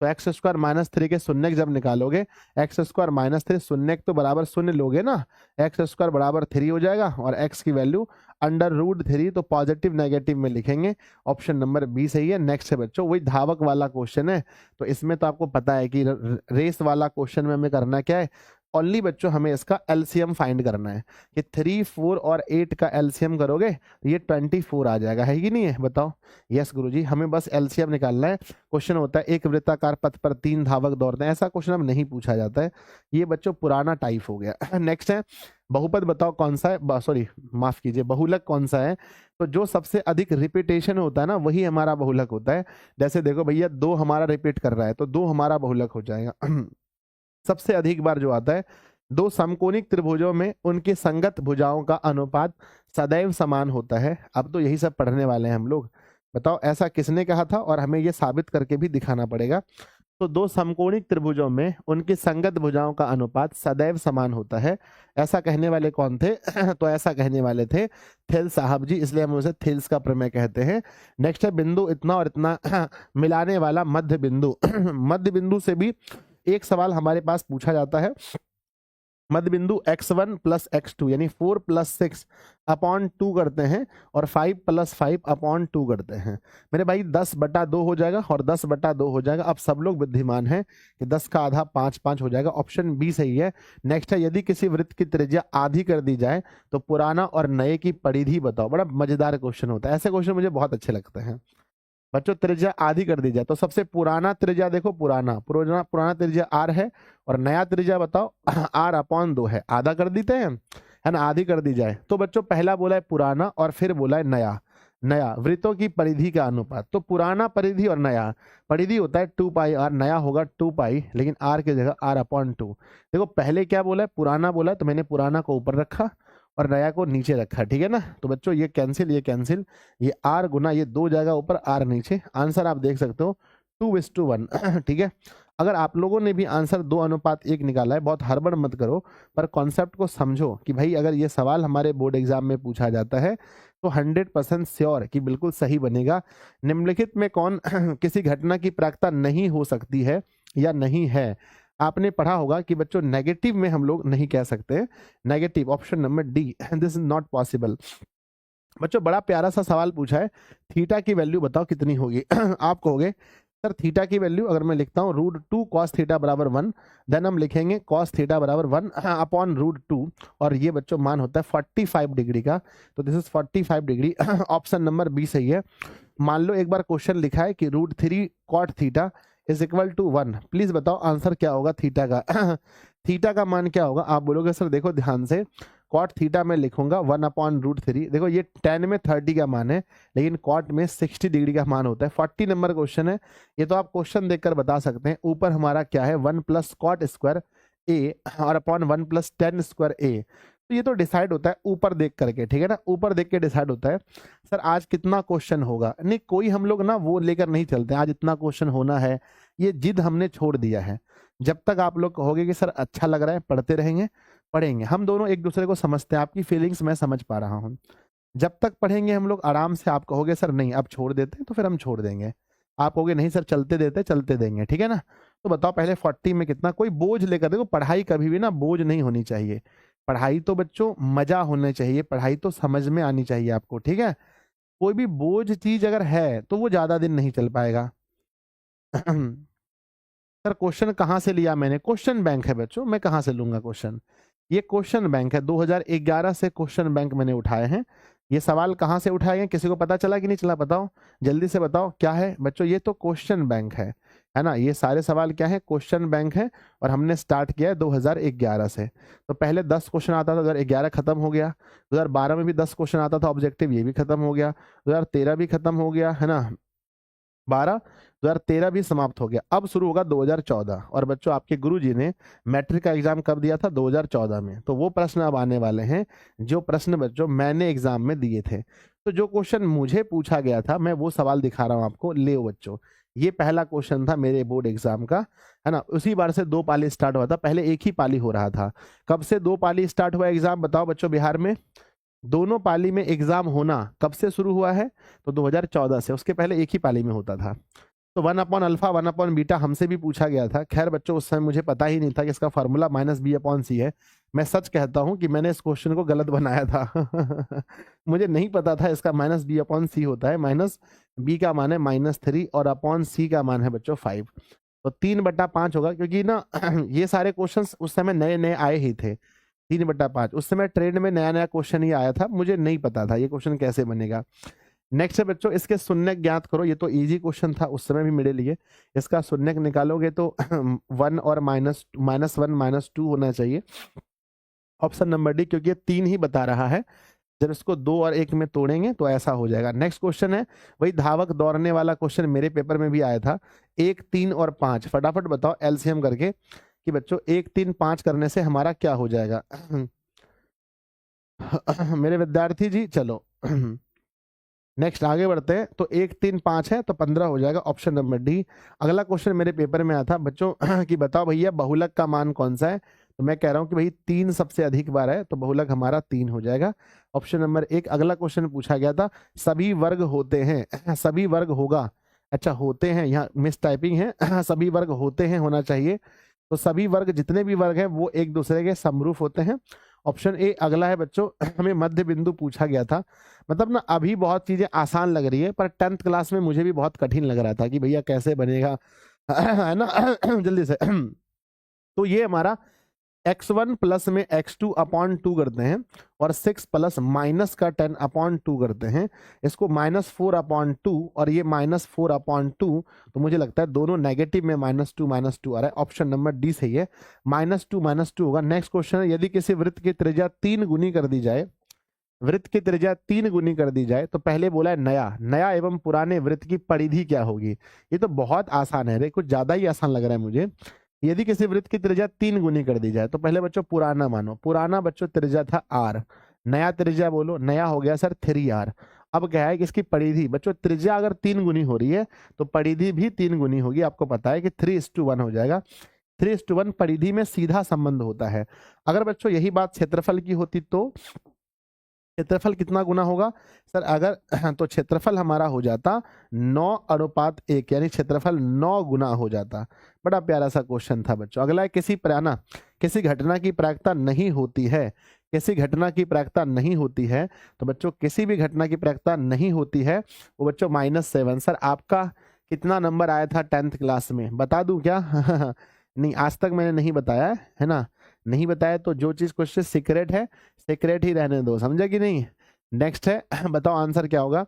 तो एक्स स्क्वायर माइनस 3 के शून्य जब निकालोगे, एक्स स्क्वायर माइनस 3 शून्य तो बराबर शून्य लोगे ना, एक्स स्क्वायर बराबर 3 हो जाएगा, और एक्स की वैल्यू √3, तो पॉजिटिव नेगेटिव में लिखेंगे। ऑप्शन नंबर बी सही है। नेक्स्ट है बच्चों वही धावक वाला क्वेश्चन है, तो इसमें तो आपको पता है कि रेस वाला क्वेश्चन में हमें करना क्या है, ओनली बच्चों हमें इसका एलसीएम फाइंड करना है कि 3, 4 और 8 का एलसीएम करोगे तो ये 24 आ जाएगा, है कि नहीं है बताओ। यस गुरुजी, हमें बस एलसीएम निकालना है। क्वेश्चन होता है एक वृत्ताकार पथ पर 3 धावक दौड़ते हैं, ऐसा क्वेश्चन अब नहीं पूछा जाता है, ये बच्चों पुराना टाइप हो गया। नेक्स्ट है बहुपद बताओ कौन सा है, सॉरी माफ कीजिए, बहुलक कौन सा है। तो जो सबसे अधिक रिपीटेशन होता है ना वही हमारा बहुलक होता है। जैसे देखो भैया 2 हमारा रिपीट कर रहा है तो 2 हमारा बहुलक हो जाएगा। सबसे अधिक बार जो आता है, दो समकोणिक त्रिभुजों में उनकी संगत भुजाओं का अनुपात सदैव समान होता है। अब तो यही सब पढ़ने वाले हैं हम लोग, बताओ ऐसा किसने कहा था, और हमें ये साबित करके भी दिखाना पड़ेगा। तो दो समकोणिक त्रिभुजों में उनकी संगत भुजाओं का अनुपात सदैव समान होता है, ऐसा कहने वाले कौन थे? तो ऐसा कहने वाले थे थेल्स साहब जी, इसलिए हम उसे थेल्स का प्रमेय कहते हैं। नेक्स्ट है बिंदु इतना और इतना मिलाने वाला मध्य बिंदु। मध्य बिंदु से भी एक सवाल हमारे पास पूछा जाता है, मध्य बिंदु x1 प्लस x2 यानी 4 प्लस 6 अपॉन 2 करते हैं और 5 प्लस 5 अपॉन 2 करते हैं। मेरे भाई 10/2 हो जाएगा और 10/2 हो जाएगा। अब सब लोग बुद्धिमान हैं कि 10 का आधा 5 5 हो जाएगा। ऑप्शन बी सही है। नेक्स्ट है, यदि किसी वृत्त की त्रिज्या आधी कर दी जाए तो पुराना और नए की परिधि बताओ। बड़ा मजेदार क्वेश्चन होता है, ऐसे क्वेश्चन मुझे बहुत अच्छे लगते हैं। बच्चों त्रिज्या आधी कर दी जाए तो सबसे पुराना त्रिज्या देखो, पुराना पुराना पुराना त्रिज्या आर है और नया त्रिज्या बताओ आर अपॉन 2 है। आधा कर देते हैं, है ना, आधी कर दी जाए तो बच्चों पहला बोला है पुराना और फिर बोला है नया। नया वृत्तों की परिधि का अनुपात, तो पुराना परिधि और नया परिधि होता है 2 पाई आर, नया होगा 2 पाई, लेकिन आर की जगह आर अपॉन 2। देखो पहले क्या बोला है, पुराना बोला है, तो मैंने पुराना को ऊपर रखा और नया को नीचे रखा, ठीक है ना। तो बच्चों ये कैंसिल, ये कैंसिल, ये आर गुना ये 2 जाएगा ऊपर, आर नीचे। आंसर आप देख सकते हो 2:1 ठीक है। अगर आप लोगों ने भी आंसर 2:1 निकाला है, बहुत हड़बड़ मत करो, पर कॉन्सेप्ट को समझो कि भाई अगर ये सवाल हमारे बोर्ड एग्जाम में पूछा जाता है तो 100% श्योर कि बिल्कुल सही बनेगा। निम्नलिखित में कौन किसी घटना की प्रायिकता नहीं हो सकती है या नहीं है। आपने पढ़ा होगा कि बच्चों नेगेटिव में हम लोग नहीं कह सकते, negative option number D, this is not possible. बच्चों बड़ा प्यारा सा सवाल पूछा है, थीटा की वैल्यू बताओ कितनी होगी। आप कहोगे सर थीटा की वैल्यू अगर मैं लिखता हूँ √2 cos थीटा बराबर 1, देन हम लिखेंगे cos थीटा बराबर 1 अपॉन √2, और ये बच्चों मान होता है 45 डिग्री का, तो this is 45 degree. Option number B सही है। मान लो एक बार क्वेश्चन लिखा है कि √3 cot theta is equal to 1, please बताओ आंसर क्या होगा थीटा का। थीटा का मान क्या होगा। आप बोलोगे सर देखो ध्यान से, कॉट थीटा में लिखूंगा 1/√3। देखो ये tan में 30 का मान है, लेकिन कॉट में 60 डिग्री का मान होता है। 40 नंबर क्वेश्चन है, ये तो आप क्वेश्चन देखकर बता सकते हैं। ऊपर हमारा क्या है 1 + cot स्क्वायर ए और अपॉन 1 + tan स्क्वायर ए, तो ये तो डिसाइड होता है ऊपर देख करके, ठीक है ना, ऊपर देख के डिसाइड होता है। सर आज कितना क्वेश्चन होगा, नहीं कोई हम लोग ना वो लेकर नहीं चलते, आज इतना क्वेश्चन होना है, ये जिद हमने छोड़ दिया है। जब तक आप लोग कहोगे कि सर अच्छा लग रहा है पढ़ते रहेंगे, पढ़ेंगे। हम दोनों एक दूसरे को समझते हैं, आपकी फीलिंग्स मैं समझ पा रहा हूँ। जब तक पढ़ेंगे हम लोग आराम से, आप कहोगे सर नहीं अब छोड़ देते हैं, तो फिर हम छोड़ देंगे। आप कहोगे नहीं सर चलते देते, चलते देंगे, ठीक है ना। तो बताओ पहले 40 में कितना, कोई बोझ लेकर, देखो पढ़ाई कभी भी ना बोझ नहीं होनी चाहिए। पढ़ाई तो बच्चों मजा होना चाहिए, पढ़ाई तो समझ में आनी चाहिए आपको, ठीक है। कोई भी बोझ चीज अगर है तो वो ज्यादा दिन नहीं चल पाएगा। सर क्वेश्चन कहाँ से लिया मैंने, क्वेश्चन बैंक है बच्चों, मैं कहाँ से लूंगा क्वेश्चन, ये क्वेश्चन बैंक है। 2011 से क्वेश्चन बैंक मैंने उठाए हैं। ये सवाल कहाँ से उठाए हैं, किसी को पता चला कि नहीं चला, बताओ जल्दी से बताओ क्या है बच्चों। ये तो क्वेश्चन बैंक है ना, ये सारे सवाल क्या है, क्वेश्चन बैंक है। और हमने स्टार्ट किया है 2011 से। तो पहले 10 क्वेश्चन आता था, 2011 खत्म हो गया। 2012 में भी 10 क्वेश्चन आता था ऑब्जेक्टिव, ये भी खत्म हो गया। 2013 भी खत्म हो गया, है ना, 2013 भी समाप्त हो गया। अब शुरू होगा 2014। और बच्चों आपके गुरुजी ने मैट्रिक का एग्जाम कब दिया था, 2014 में। तो वो प्रश्न अब आने वाले हैं जो प्रश्न बच्चों मैंने एग्जाम में दिए थे। तो जो क्वेश्चन मुझे पूछा गया था मैं वो सवाल दिखा रहा हूं आपको, ले बच्चों। ये पहला क्वेश्चन था मेरे बोर्ड एग्जाम का, है ना। उसी बार से 2 पाली स्टार्ट हुआ था, पहले एक ही पाली हो रहा था। कब से 2 पाली स्टार्ट हुआ एग्जाम बताओ बच्चों बिहार में। दोनों पाली में एग्जाम होना कब से शुरू हुआ है, तो 2014 से। उसके पहले एक ही पाली में होता था। तो 1/अल्फा 1/बीटा हमसे भी पूछा गया था। खैर बच्चों उस समय मुझे पता ही नहीं था कि इसका फॉर्मूला -b/c है। मैं सच कहता हूं कि मैंने इस क्वेश्चन को गलत बनाया था। मुझे नहीं पता था इसका -b/c होता है। -b का मान है -3 और अपॉन c का मान है बच्चों 5। तो 3/5 होगा, क्योंकि ना ये सारे क्वेश्चंस उस समय नए नए आए ही थे। 3/5 उस समय ट्रेंड में नया नया क्वेश्चन ही आया था, मुझे नहीं पता था ये क्वेश्चन कैसे बनेगा। नेक्स्ट है बच्चों, इसके शून्यक ज्ञात करो। ये तो इजी क्वेश्चन था उस समय भी मेरे लिए। इसका शून्यक निकालोगे तो 1 और -1 -2 होना चाहिए। ऑप्शन नंबर डी, क्योंकि ये 3 ही बता रहा है। जब इसको 2 और 1 में तोड़ेंगे तो ऐसा हो जाएगा। नेक्स्ट क्वेश्चन है वही धावक दौड़ने वाला क्वेश्चन, मेरे पेपर में भी आया था। 1, 3 और 5 फटाफट बताओ एलसीएम करके कि बच्चों 1, 3, 5 करने से हमारा क्या हो जाएगा। मेरे विद्यार्थी जी चलो नेक्स्ट आगे बढ़ते हैं। तो 1, 3, 5 है तो 15 हो जाएगा, ऑप्शन नंबर डी। अगला क्वेश्चन मेरे पेपर में आया था बच्चों कि बताओ भैया बहुलक का मान कौन सा है। तो मैं कह रहा हूं कि भाई 3 सबसे अधिक बार है, तो बहुलक हमारा 3 हो जाएगा, ऑप्शन नंबर 1। अगला क्वेश्चन पूछा गया था सभी वर्ग होते हैं, सभी वर्ग होगा, अच्छा होते हैं, यहाँ मिस टाइपिंग है, सभी वर्ग होते हैं होना चाहिए। तो सभी वर्ग, जितने भी वर्ग हैं वो एक दूसरे के समरूप होते हैं। ऑप्शन ए अगला है बच्चों। हमें मध्य बिंदु पूछा गया था, मतलब ना अभी बहुत चीजें आसान लग रही है, पर 10th क्लास में मुझे भी बहुत कठिन लग रहा था कि भैया कैसे बनेगा है ना जल्दी से तो ये हमारा x1 प्लस में x2 अपॉन 2 करते हैं और 6 प्लस माइनस का 10 अपॉन 2 करते हैं, इसको -4 अपॉन 2 और ये -4 अपॉन 2, तो मुझे लगता है दोनों नेगेटिव में -2 आ रहा है। ऑप्शन नंबर डी सही है, -2 होगा। नेक्स्ट क्वेश्चन है, यदि किसी वृत्त की त्रिज्या 3 गुनी कर दी जाए, वृत्त की त्रिज्या 3 गुनी कर दी जाए, तो पहले बोला है नया एवं पुराने वृत्त की परिधि क्या होगी। ये तो बहुत आसान है रे, कुछ ज्यादा ही आसान लग रहा है मुझे। यदि किसी वृत्त की त्रिज्या 3 गुनी कर दी जाए, तो पहले बच्चों पुराना मानो, पुराना बच्चों त्रिज्या था r, नया त्रिज्या बोलो, नया हो गया सर 3r। अब क्या है कि इसकी परिधि बच्चों, त्रिज्या अगर 3 गुनी हो रही है तो परिधि भी 3 गुनी होगी। आपको पता है कि 3:1 हो जाएगा। 3:1 परिधि में सीधा संबंध होता है। अगर बच्चों यही बात क्षेत्रफल की होती तो क्षेत्रफल कितना गुना होगा सर? अगर तो क्षेत्रफल हमारा हो जाता 9:1, यानी क्षेत्रफल 9 गुना हो जाता। बड़ा प्यारा सा क्वेश्चन था बच्चों। अगला है, किसी घटना की प्रायिकता नहीं होती है, किसी घटना की प्रायिकता नहीं होती है, तो बच्चों किसी भी घटना की प्रायिकता नहीं होती है वो बच्चों -7। सर आपका कितना नंबर आया था 10th क्लास में, बता दूं क्या? नहीं, आज तक मैंने नहीं बताया है ना, नहीं बताया तो जो चीज क्वेश्चन सीक्रेट है सीक्रेट ही रहने दो, समझा कि नहीं। नेक्स्ट है बताओ आंसर क्या होगा।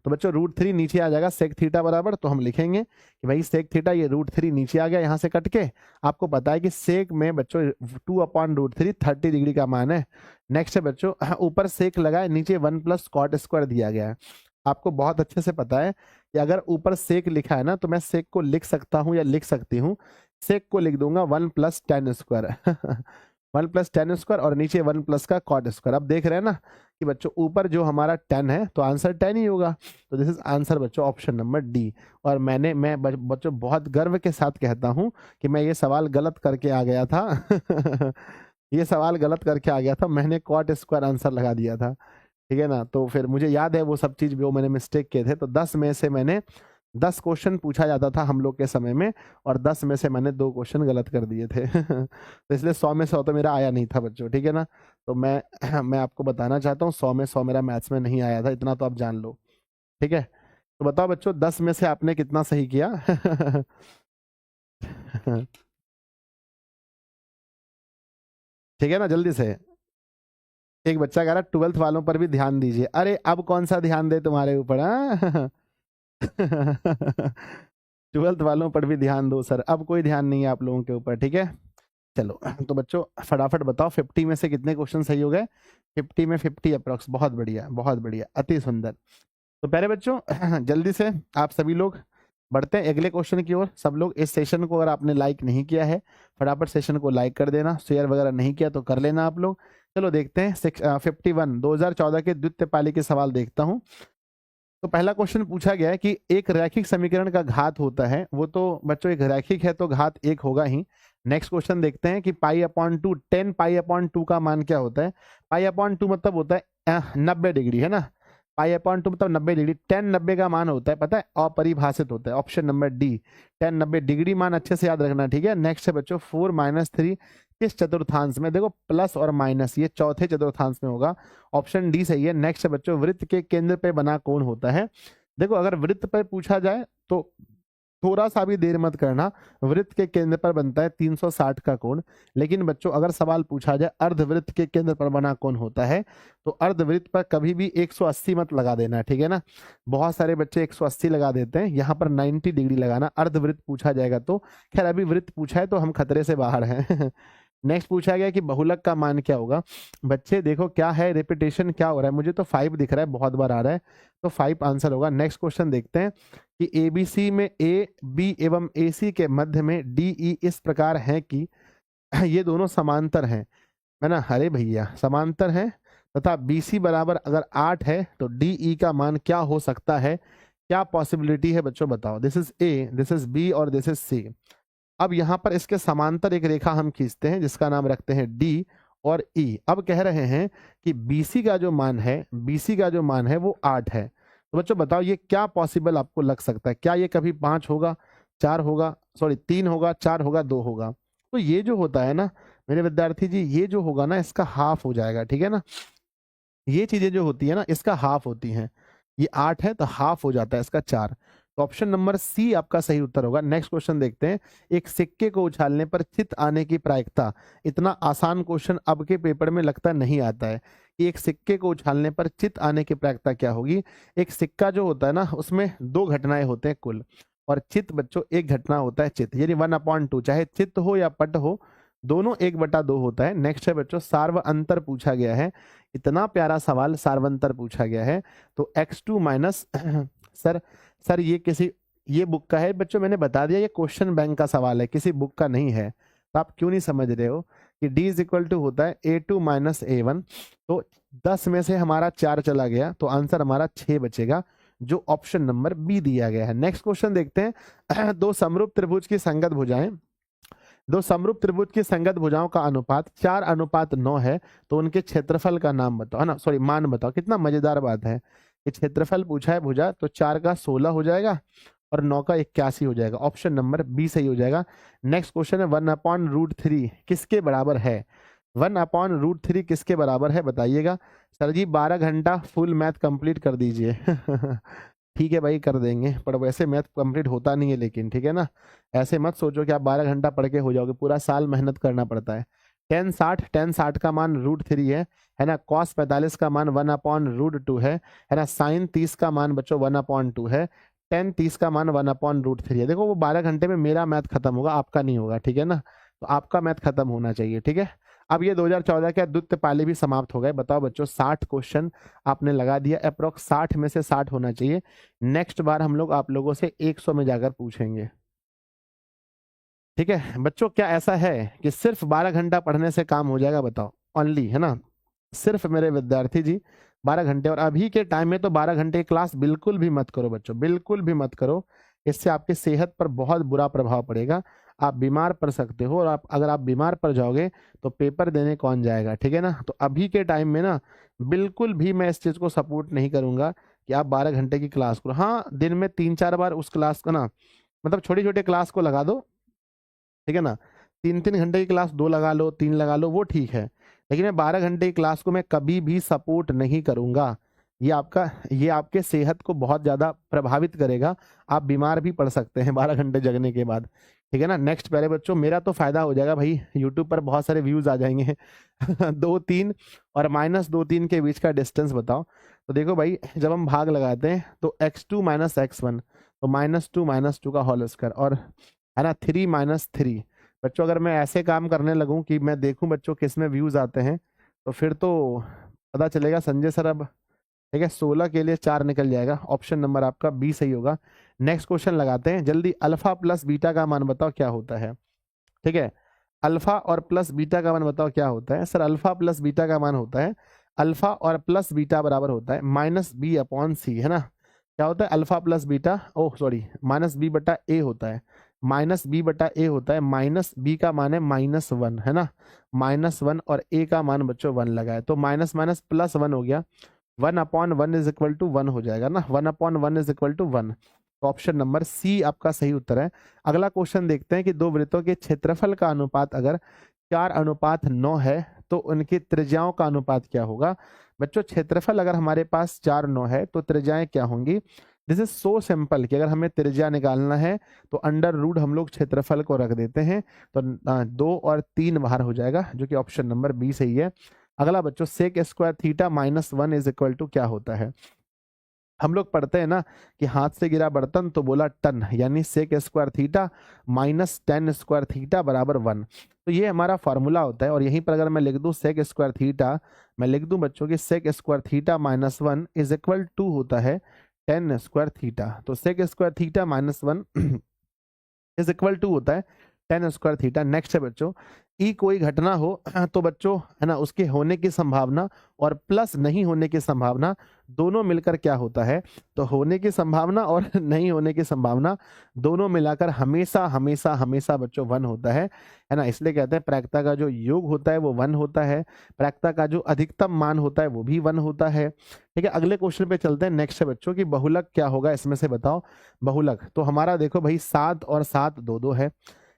तो बच्चों √3 नीचे आ जाएगा सेक थीटा बराबर, तो हम लिखेंगे कि भाई सेक थीटा, ये √3 नीचे आ गया यहाँ से कट के। आपको पता है कि सेक में बच्चों 2/√3 30 डिग्री का मान है। नेक्स्ट है बच्चों, ऊपर सेक लगाए, नीचे 1 + cot² दिया गया है। आपको बहुत अच्छे से पता है कि अगर ऊपर सेक लिखा है ना, तो मैं सेक को लिख सकता हूँ या लिख सकती हूँ, सेक को लिख दूंगा 1 + tan²। 1 + tan² और नीचे 1 + का cot²। अब देख रहे हैं ना कि बच्चों ऊपर जो हमारा 10 है तो आंसर 10 ही होगा। तो दिस इज आंसर बच्चों ऑप्शन नंबर डी। और मैं बच्चों बहुत गर्व के साथ कहता हूं कि मैं ये सवाल गलत करके आ गया था ये सवाल गलत करके आ गया था, मैंने cot² आंसर लगा दिया था, ठीक है ना। तो फिर मुझे याद है वो सब चीज, वो मैंने मिस्टेक किए थे। तो 10 में से मैंने 10 क्वेश्चन पूछा जाता था हम लोग के समय में, और 10 में से मैंने 2 क्वेश्चन गलत कर दिए थे तो इसलिए 100 में 100 तो मेरा आया नहीं था बच्चों, ठीक है ना। तो मैं आपको बताना चाहता हूँ 100 में 100 मेरा मैथ्स में नहीं आया था, इतना तो आप जान लो, ठीक है। तो बताओ बच्चों 10 में से आपने कितना सही किया ठीक है ना, जल्दी से। एक बच्चा कह रहा है 12th वालों पर भी ध्यान दीजिए। अरे अब कौन सा ध्यान दे तुम्हारे ऊपर, हाँ 12th वालों पर भी ध्यान दो सर, अब कोई ध्यान नहीं है आप लोगों के ऊपर, ठीक है। चलो तो बच्चों फटाफट बताओ 50 में से कितने क्वेश्चन सही हो गए? 50 में 50 अप्रोक्स, बहुत बढ़िया बहुत बढ़िया, अति सुंदर। तो पहले बच्चों जल्दी से आप सभी लोग बढ़ते हैं अगले क्वेश्चन की ओर। सब लोग इस सेशन को अगर आपने लाइक नहीं किया है, फटाफट सेशन को लाइक कर देना, शेयर वगैरह नहीं किया तो कर लेना आप लोग। चलो देखते हैं 51 2014 के द्वितीय पाली के सवाल देखता हूं। तो पहला क्वेश्चन पूछा गया है कि एक रैखिक समीकरण का घात होता है, वो तो बच्चों एक रैखिक है तो घात 1 होगा ही। नेक्स्ट क्वेश्चन देखते हैं कि π/2 10 π/2 का मान क्या होता है। π/2 मतलब होता है 90 डिग्री, है ना। π/2 मतलब 90 डिग्री। 10 90 का मान होता है, पता है, अपरिभाषित होता है। ऑप्शन नंबर डी 10 90 डिग्री मान अच्छे से याद रखना, ठीक है। नेक्स्ट है बच्चों 4 - 3 किस चतुर्थांश में, देखो प्लस और माइनस ये चौथे चतुर्थांश में होगा। ऑप्शन डी सही है। नेक्स्ट है बच्चों वृत्त के केंद्र पे बना कोण होता है। देखो अगर वृत्त पर पूछा जाए तो थोड़ा सा भी देर मत करना, वृत्त के केंद्र पर बनता है 360 का कोण। लेकिन बच्चों अगर सवाल पूछा जाए अर्धवृत्त के केंद्र पर बना कोण होता है, तो अर्धवृत्त पर कभी भी 180 मत लगा देना, ठीक है ना। बहुत सारे बच्चे 180 लगा देते हैं, यहाँ पर 90 डिग्री लगाना अर्धवृत्त पूछा जाएगा तो। खैर अभी वृत्त पूछा है तो हम खतरे से बाहर हैं नेक्स्ट पूछा गया कि बहुलक का मान क्या होगा। बच्चे देखो क्या है, रिपीटेशन क्या हो रहा है, मुझे तो 5 दिख रहा है, बहुत बार आ रहा है, तो 5 आंसर होगा। नेक्स्ट क्वेश्चन देखते हैं कि ABC में AB एवं AC के मध्य में DE इस प्रकार है कि ये दोनों समांतर हैं, है ना। अरे भैया समांतर हैं तथा BC बराबर अगर 8 है तो DE का मान क्या हो सकता है, क्या पॉसिबिलिटी है बच्चों बताओ। This is A, this is B और दिस इज C। अब यहाँ पर इसके समांतर एक रेखा हम खींचते हैं जिसका नाम रखते हैं D और E। अब कह रहे हैं कि BC का जो मान है, BC का जो मान है वो 8 है। तो बच्चों बताओ ये क्या पॉसिबल आपको लग सकता है, क्या ये कभी 5 होगा, 4 होगा, सॉरी 3 होगा, 4 होगा, 2 होगा, तो ये जो होता है ना मेरे विद्यार्थी जी, ये जो होगा ना इसका हाफ हो जाएगा, ठीक है ना। ये चीजें जो होती है ना इसका हाफ होती हैं। ये 8 है तो हाफ हो जाता है इसका 4। तो ऑप्शन नंबर सी आपका सही उत्तर होगा। नेक्स्ट क्वेश्चन देखते हैं। एक सिक्के को उछालने पर चित आने की प्रायिकता। इतना आसान क्वेश्चन अब के पेपर में लगता नहीं आता है कि एक सिक्के को उछालने पर चित आने की प्रायिकता क्या होगी। एक सिक्का जो होता है ना उसमें 2 घटनाएं होते हैं कुल, और चित बच्चों एक घटना होता है चित, यानी 1/2, चाहे चित हो या पट हो, दोनों 1/2 होता है। नेक्स्ट है बच्चों सार्व अंतर पूछा गया है। इतना प्यारा सवाल सार्वंतर पूछा गया है। तो x2 माइनस सर ये बुक का है बच्चों, मैंने बता दिया ये क्वेश्चन बैंक का सवाल है, किसी बुक का नहीं है। तो आप क्यों नहीं समझ रहे हो कि d इज इक्वल टू होता है a2 माइनस a1। तो 10 में से हमारा 4 चला गया तो आंसर हमारा 6 बचेगा, जो ऑप्शन नंबर बी दिया गया है। नेक्स्ट क्वेश्चन देखते हैं। दो समरूप त्रिभुज की संगत भुजाएं, दो समरूप त्रिभुज की संगत भुजाओं का अनुपात 4:9 है, तो उनके क्षेत्रफल का नाम बताओ, है ना, सॉरी मान बताओ। कितना मजेदार बात है कि क्षेत्रफल पूछा है भुजा, तो 4 का 16 हो जाएगा और 9 का 81 हो जाएगा। ऑप्शन नंबर बी सही हो जाएगा। नेक्स्ट क्वेश्चन है 1/√3 किसके बराबर है। 1/√3 किसके बराबर है बताइएगा। सर जी 12 घंटा फुल मैथ कंप्लीट कर दीजिए। ठीक है भाई कर देंगे, पर वैसे मैथ कंप्लीट होता नहीं है लेकिन, ठीक है ना। ऐसे मत सोचो कि आप 12 घंटा पढ़ के हो जाओगे, पूरा साल मेहनत करना पड़ता है। tan 60 का मान √3 है ना। cos 45 का मान 1/√2 है ना। sin 30 का मान बच्चों 1/2 है। tan 30 का मान 1/√3 है। देखो वो 12 घंटे में मेरा मैथ खत्म होगा, आपका नहीं होगा, ठीक है ना। तो आपका मैथ खत्म होना चाहिए, ठीक है। अब ये 2014 के द्वितीय पाली भी समाप्त हो गए। बताओ बच्चों 60 क्वेश्चन आपने लगा दिया, अप्रोक्स 60 में से 60 होना चाहिए। नेक्स्ट बार हम लोग आप लोगों से 100 में जाकर पूछेंगे, ठीक है बच्चों। क्या ऐसा है कि सिर्फ 12 घंटा पढ़ने से काम हो जाएगा बताओ, ओनली, है ना। सिर्फ मेरे विद्यार्थी जी 12 घंटे, और अभी के टाइम में तो 12 घंटे की क्लास बिल्कुल भी मत करो बच्चों, बिल्कुल भी मत करो। इससे आपकी सेहत पर बहुत बुरा प्रभाव पड़ेगा, आप बीमार पड़ सकते हो, और अगर आप बीमार पड़ जाओगे तो पेपर देने कौन जाएगा, ठीक है ना। तो अभी के टाइम में ना बिल्कुल भी मैं इस चीज को सपोर्ट नहीं करूंगा कि आप 12 घंटे की क्लास करो। हाँ दिन में 3-4 बार उस क्लास को ना, मतलब छोटी छोटी क्लास को लगा दो, ठीक है ना। 3-3 घंटे की क्लास 2 लगा लो, 3 लगा लो, वो ठीक है। लेकिन मैं 12 घंटे की क्लास को मैं कभी भी सपोर्ट नहीं करूंगा। ये आपके सेहत को बहुत ज्यादा प्रभावित करेगा, आप बीमार भी पड़ सकते हैं 12 घंटे जगने के बाद, ठीक है ना। नेक्स्ट प्यारे बच्चों, मेरा तो फायदा हो जाएगा भाई, यूट्यूब पर बहुत सारे व्यूज आ जाएंगे। 2-3 और -2-3 के बीच का डिस्टेंस बताओ। तो देखो भाई जब हम भाग लगाते हैं तो x2 - x1, तो -2 का होल स्क्वायर, और है ना 3 - 3। बच्चों अगर मैं ऐसे काम करने लगूं कि मैं देखूं बच्चों किस में व्यूज आते हैं, तो फिर तो पता चलेगा संजय सर अब, ठीक है 16 के लिए 4 निकल जाएगा। ऑप्शन नंबर आपका बी सही होगा। नेक्स्ट क्वेश्चन लगाते हैं जल्दी। अल्फा प्लस बीटा का मान बताओ क्या होता है, ठीक है। अल्फा और प्लस बीटा का मान बताओ क्या होता है। सर अल्फा प्लस बीटा का मान होता है, अल्फा और प्लस बीटा बराबर होता है -b/c, है ना। क्या होता है alpha plus beta, oh sorry -b/a होता है, -b/a होता है। -b का मान है -1, है ना, -1, और a का मान बच्चों 1 लगा है, तो माइनस माइनस प्लस 1 हो गया। 1/1 इज इक्वल टू 1 हो जाएगा ना, 1/1 इज इक्वल टू 1। तो ऑप्शन नंबर सी आपका सही उत्तर है। अगला क्वेश्चन देखते हैं कि दो वृत्तों के क्षेत्रफल का अनुपात अगर 4:9 है तो उनकी त्रिज्याओं का अनुपात क्या होगा। बच्चों क्षेत्रफल अगर हमारे पास 4:9 है तो त्रिज्याएं क्या होंगी। दिस इज सो सिंपल कि अगर हमें त्रिज्या निकालना है तो अंडर रूट हम लोग क्षेत्रफल को रख देते हैं, तो 2 और 3 बाहर हो जाएगा, जो कि ऑप्शन नंबर बी सही है। अगला बच्चों sec square theta -1 is equal to क्या होता है। हम लोग पढ़ते हैं ना कि हाथ से गिरा बर्तन तो बोला टन, यानी sec square theta -tan square theta बराबर 1। तो ये हमारा फॉर्मूला होता है, और यहीं पर अगर मैं लिख दूं सेक स्क्वायर थीटा, मैं लिख दूं बच्चों की sec square theta -1 is equal to होता है tan स्क्वायर थीटा। तो sec square theta -1 is equal to होता है tan स्क्वायर थीटा। नेक्स्ट है बच्चों, ई कोई घटना हो तो बच्चों है ना उसके होने की संभावना और प्लस नहीं होने की संभावना दोनों मिलकर क्या होता है। तो होने की संभावना और नहीं होने की संभावना दोनों मिलाकर हमेशा हमेशा हमेशा बच्चों 1 होता है ना। इसलिए कहते हैं प्रायिकता का जो योग होता है वो 1 होता है, प्रायिकता का जो अधिकतम मान होता है वो भी 1 होता है, ठीक है। अगले क्वेश्चन पे चलते हैं। नेक्स्ट है बच्चों की बहुलक क्या होगा इसमें से बताओ। बहुलक तो हमारा देखो भाई 7 और 7 2 2 है,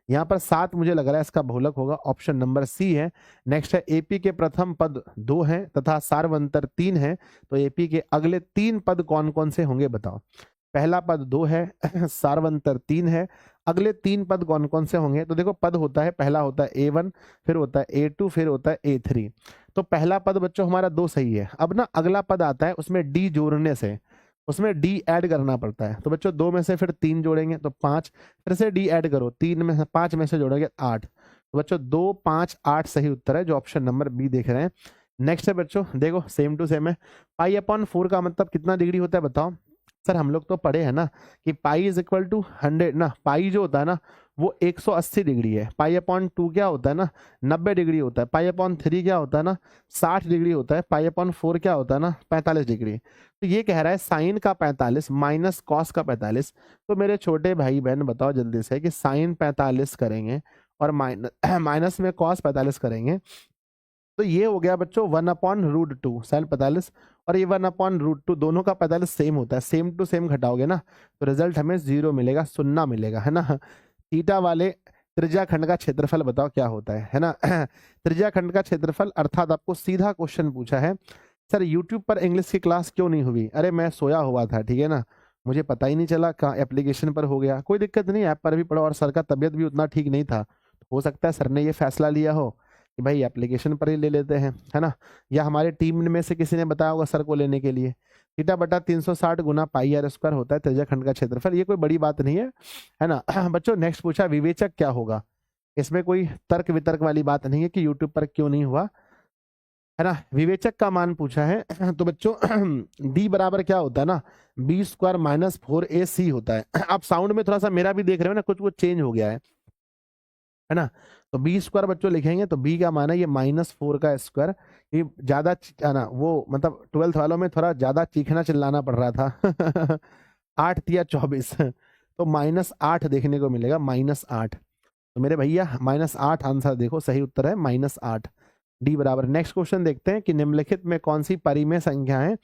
यहाँ पर 7 मुझे लग रहा है इसका बहुलक होगा, ऑप्शन नंबर सी है। नेक्स्ट है एपी के प्रथम पद 2 हैं तथा सार्वंतर 3 है, तो एपी के अगले 3 पद कौन कौन से होंगे बताओ। पहला पद 2 है, सार्वंतर 3 है, अगले 3 पद कौन कौन से होंगे। तो देखो पद होता है, पहला होता है A1, फिर होता है A2, फिर होता है A3। तो पहला पद बच्चों हमारा 2 सही है। अब ना अगला पद आता है, उसमें D जोड़ने से, उसमें D ऐड करना पड़ता है। तो बच्चों 2 में से फिर 3 जोड़ेंगे तो 5, फिर से D ऐड करो, 3 में से 5 में से जोड़ोगे 8। तो बच्चों 2, 5, 8 सही उत्तर है, जो ऑप्शन नंबर बी देख रहे हैं। नेक्स्ट है बच्चों, देखो सेम टू सेम है। पाई अपॉन 4 का मतलब कितना डिग्री होता है बताओ। सर हम लोग तो पढ़े हैं ना कि पाई इज इक्वल टू 100 ना, पाई जो होता है ना वो 180 डिग्री है। पाई अपॉन 2 क्या होता है ना 90 डिग्री होता है। पाई अपॉन 3 क्या होता है ना 60 डिग्री होता है। पाई अपॉन 4 क्या होता है ना 45 डिग्री। तो ये कह रहा है साइन का 45 माइनस कॉस का 45। तो मेरे छोटे भाई बहन बताओ जल्दी से कि साइन 45 करेंगे और माइनस में कॉस 45 करेंगे, तो ये हो गया बच्चों 1/√2 साइन 45, और ये 1/√2 दोनों का 45 सेम होता है। सेम टू सेम घटाओगे ना तो रिजल्ट हमें 0 मिलेगा, सुन्ना मिलेगा, है ना। थीटा वाले त्रिज्या खंड का क्षेत्रफल बताओ क्या होता है ना। त्रिज्या खंड का क्षेत्रफल अर्थात आपको सीधा क्वेश्चन पूछा है, सर यूट्यूब पर इंग्लिश की क्लास क्यों नहीं हुई। अरे मैं सोया हुआ था, ठीक है ना, मुझे पता ही नहीं चला, कहाँ एप्लीकेशन पर हो गया। कोई दिक्कत नहीं, ऐप पर भी पढ़ो, और सर का तबियत भी उतना ठीक नहीं था, हो सकता है सर ने ये फैसला लिया हो कि भाई एप्लीकेशन पर ही ले लेते हैं, है ना। या हमारे टीम में से किसी ने बताया होगा सर को लेने के लिए। थीटा बटा 360 गुना पाई आर स्क्वायर होता है त्रिज्या खंड का क्षेत्रफल, ये कोई बड़ी बात नहीं है ना। बच्चों नेक्स्ट पूछा विवेचक क्या होगा। इसमें कोई तर्क वितर्क वाली बात नहीं है कि यूट्यूब पर क्यों नहीं हुआ, है ना। विवेचक का मान पूछा है तो बच्चों डी बराबर क्या होता है ना B² माइनस 4AC होता है। आप साउंड में थोड़ा सा मेरा भी देख रहे हो ना, कुछ चेंज हो गया है ना। तो B² बच्चों लिखेंगे तो B का मान है ये -4 का स्क्वायर। ये ज्यादा ना वो मतलब 12th वालों में थोड़ा ज्यादा चीखना चिल्लाना पड़ रहा था। 8 या 24, तो -8 देखने को मिलेगा, -8। तो मेरे भैया -8 आंसर देखो, सही उत्तर है -8, डी बराबर। नेक्स्ट क्वेश्चन देखते हैं कि निम्नलिखित में कौन सी परिमेय संख्या है।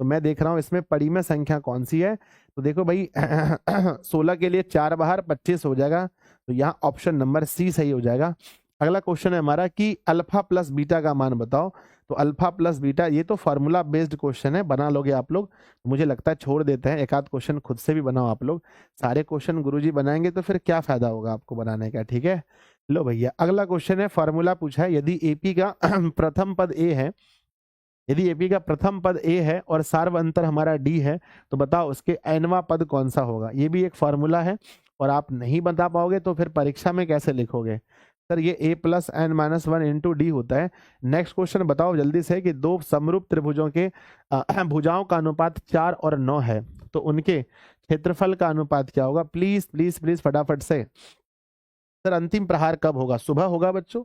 तो मैं देख रहा हूं इसमें परिमेय संख्या कौन सी है। तो देखो भाई 16 के लिए 4 बाहर 25 हो जाएगा, तो यहाँ ऑप्शन नंबर सी सही हो जाएगा। अगला क्वेश्चन है हमारा कि अल्फा प्लस बीटा का मान बताओ। तो अल्फा प्लस बीटा ये तो फॉर्मूला बेस्ड क्वेश्चन है, बना लोगे आप लोग। मुझे लगता है छोड़ देते हैं, एक आध क्वेश्चन खुद से भी बनाओ आप लोग। सारे क्वेश्चन गुरुजी बनाएंगे तो फिर क्या फायदा होगा आपको बनाने का, ठीक है। लो भैया अगला क्वेश्चन है, फॉर्मूला पूछा है, यदि एपी का प्रथम पद ए है, यदि एपी का प्रथम पद ए है और सार्वंतर हमारा डी है, तो बताओ उसके एनवा पद कौन सा होगा। ये भी एक फॉर्मूला है और आप नहीं बता पाओगे तो फिर परीक्षा में कैसे लिखोगे। सर ये a+n-1 इंटू डी होता है। नेक्स्ट क्वेश्चन बताओ जल्दी से कि दो समरूप त्रिभुजों के भुजाओं का अनुपात 4 और 9 है, तो उनके क्षेत्रफल का अनुपात क्या होगा। प्लीज प्लीज प्लीज फटाफट से। सर अंतिम प्रहार कब होगा, सुबह होगा बच्चों।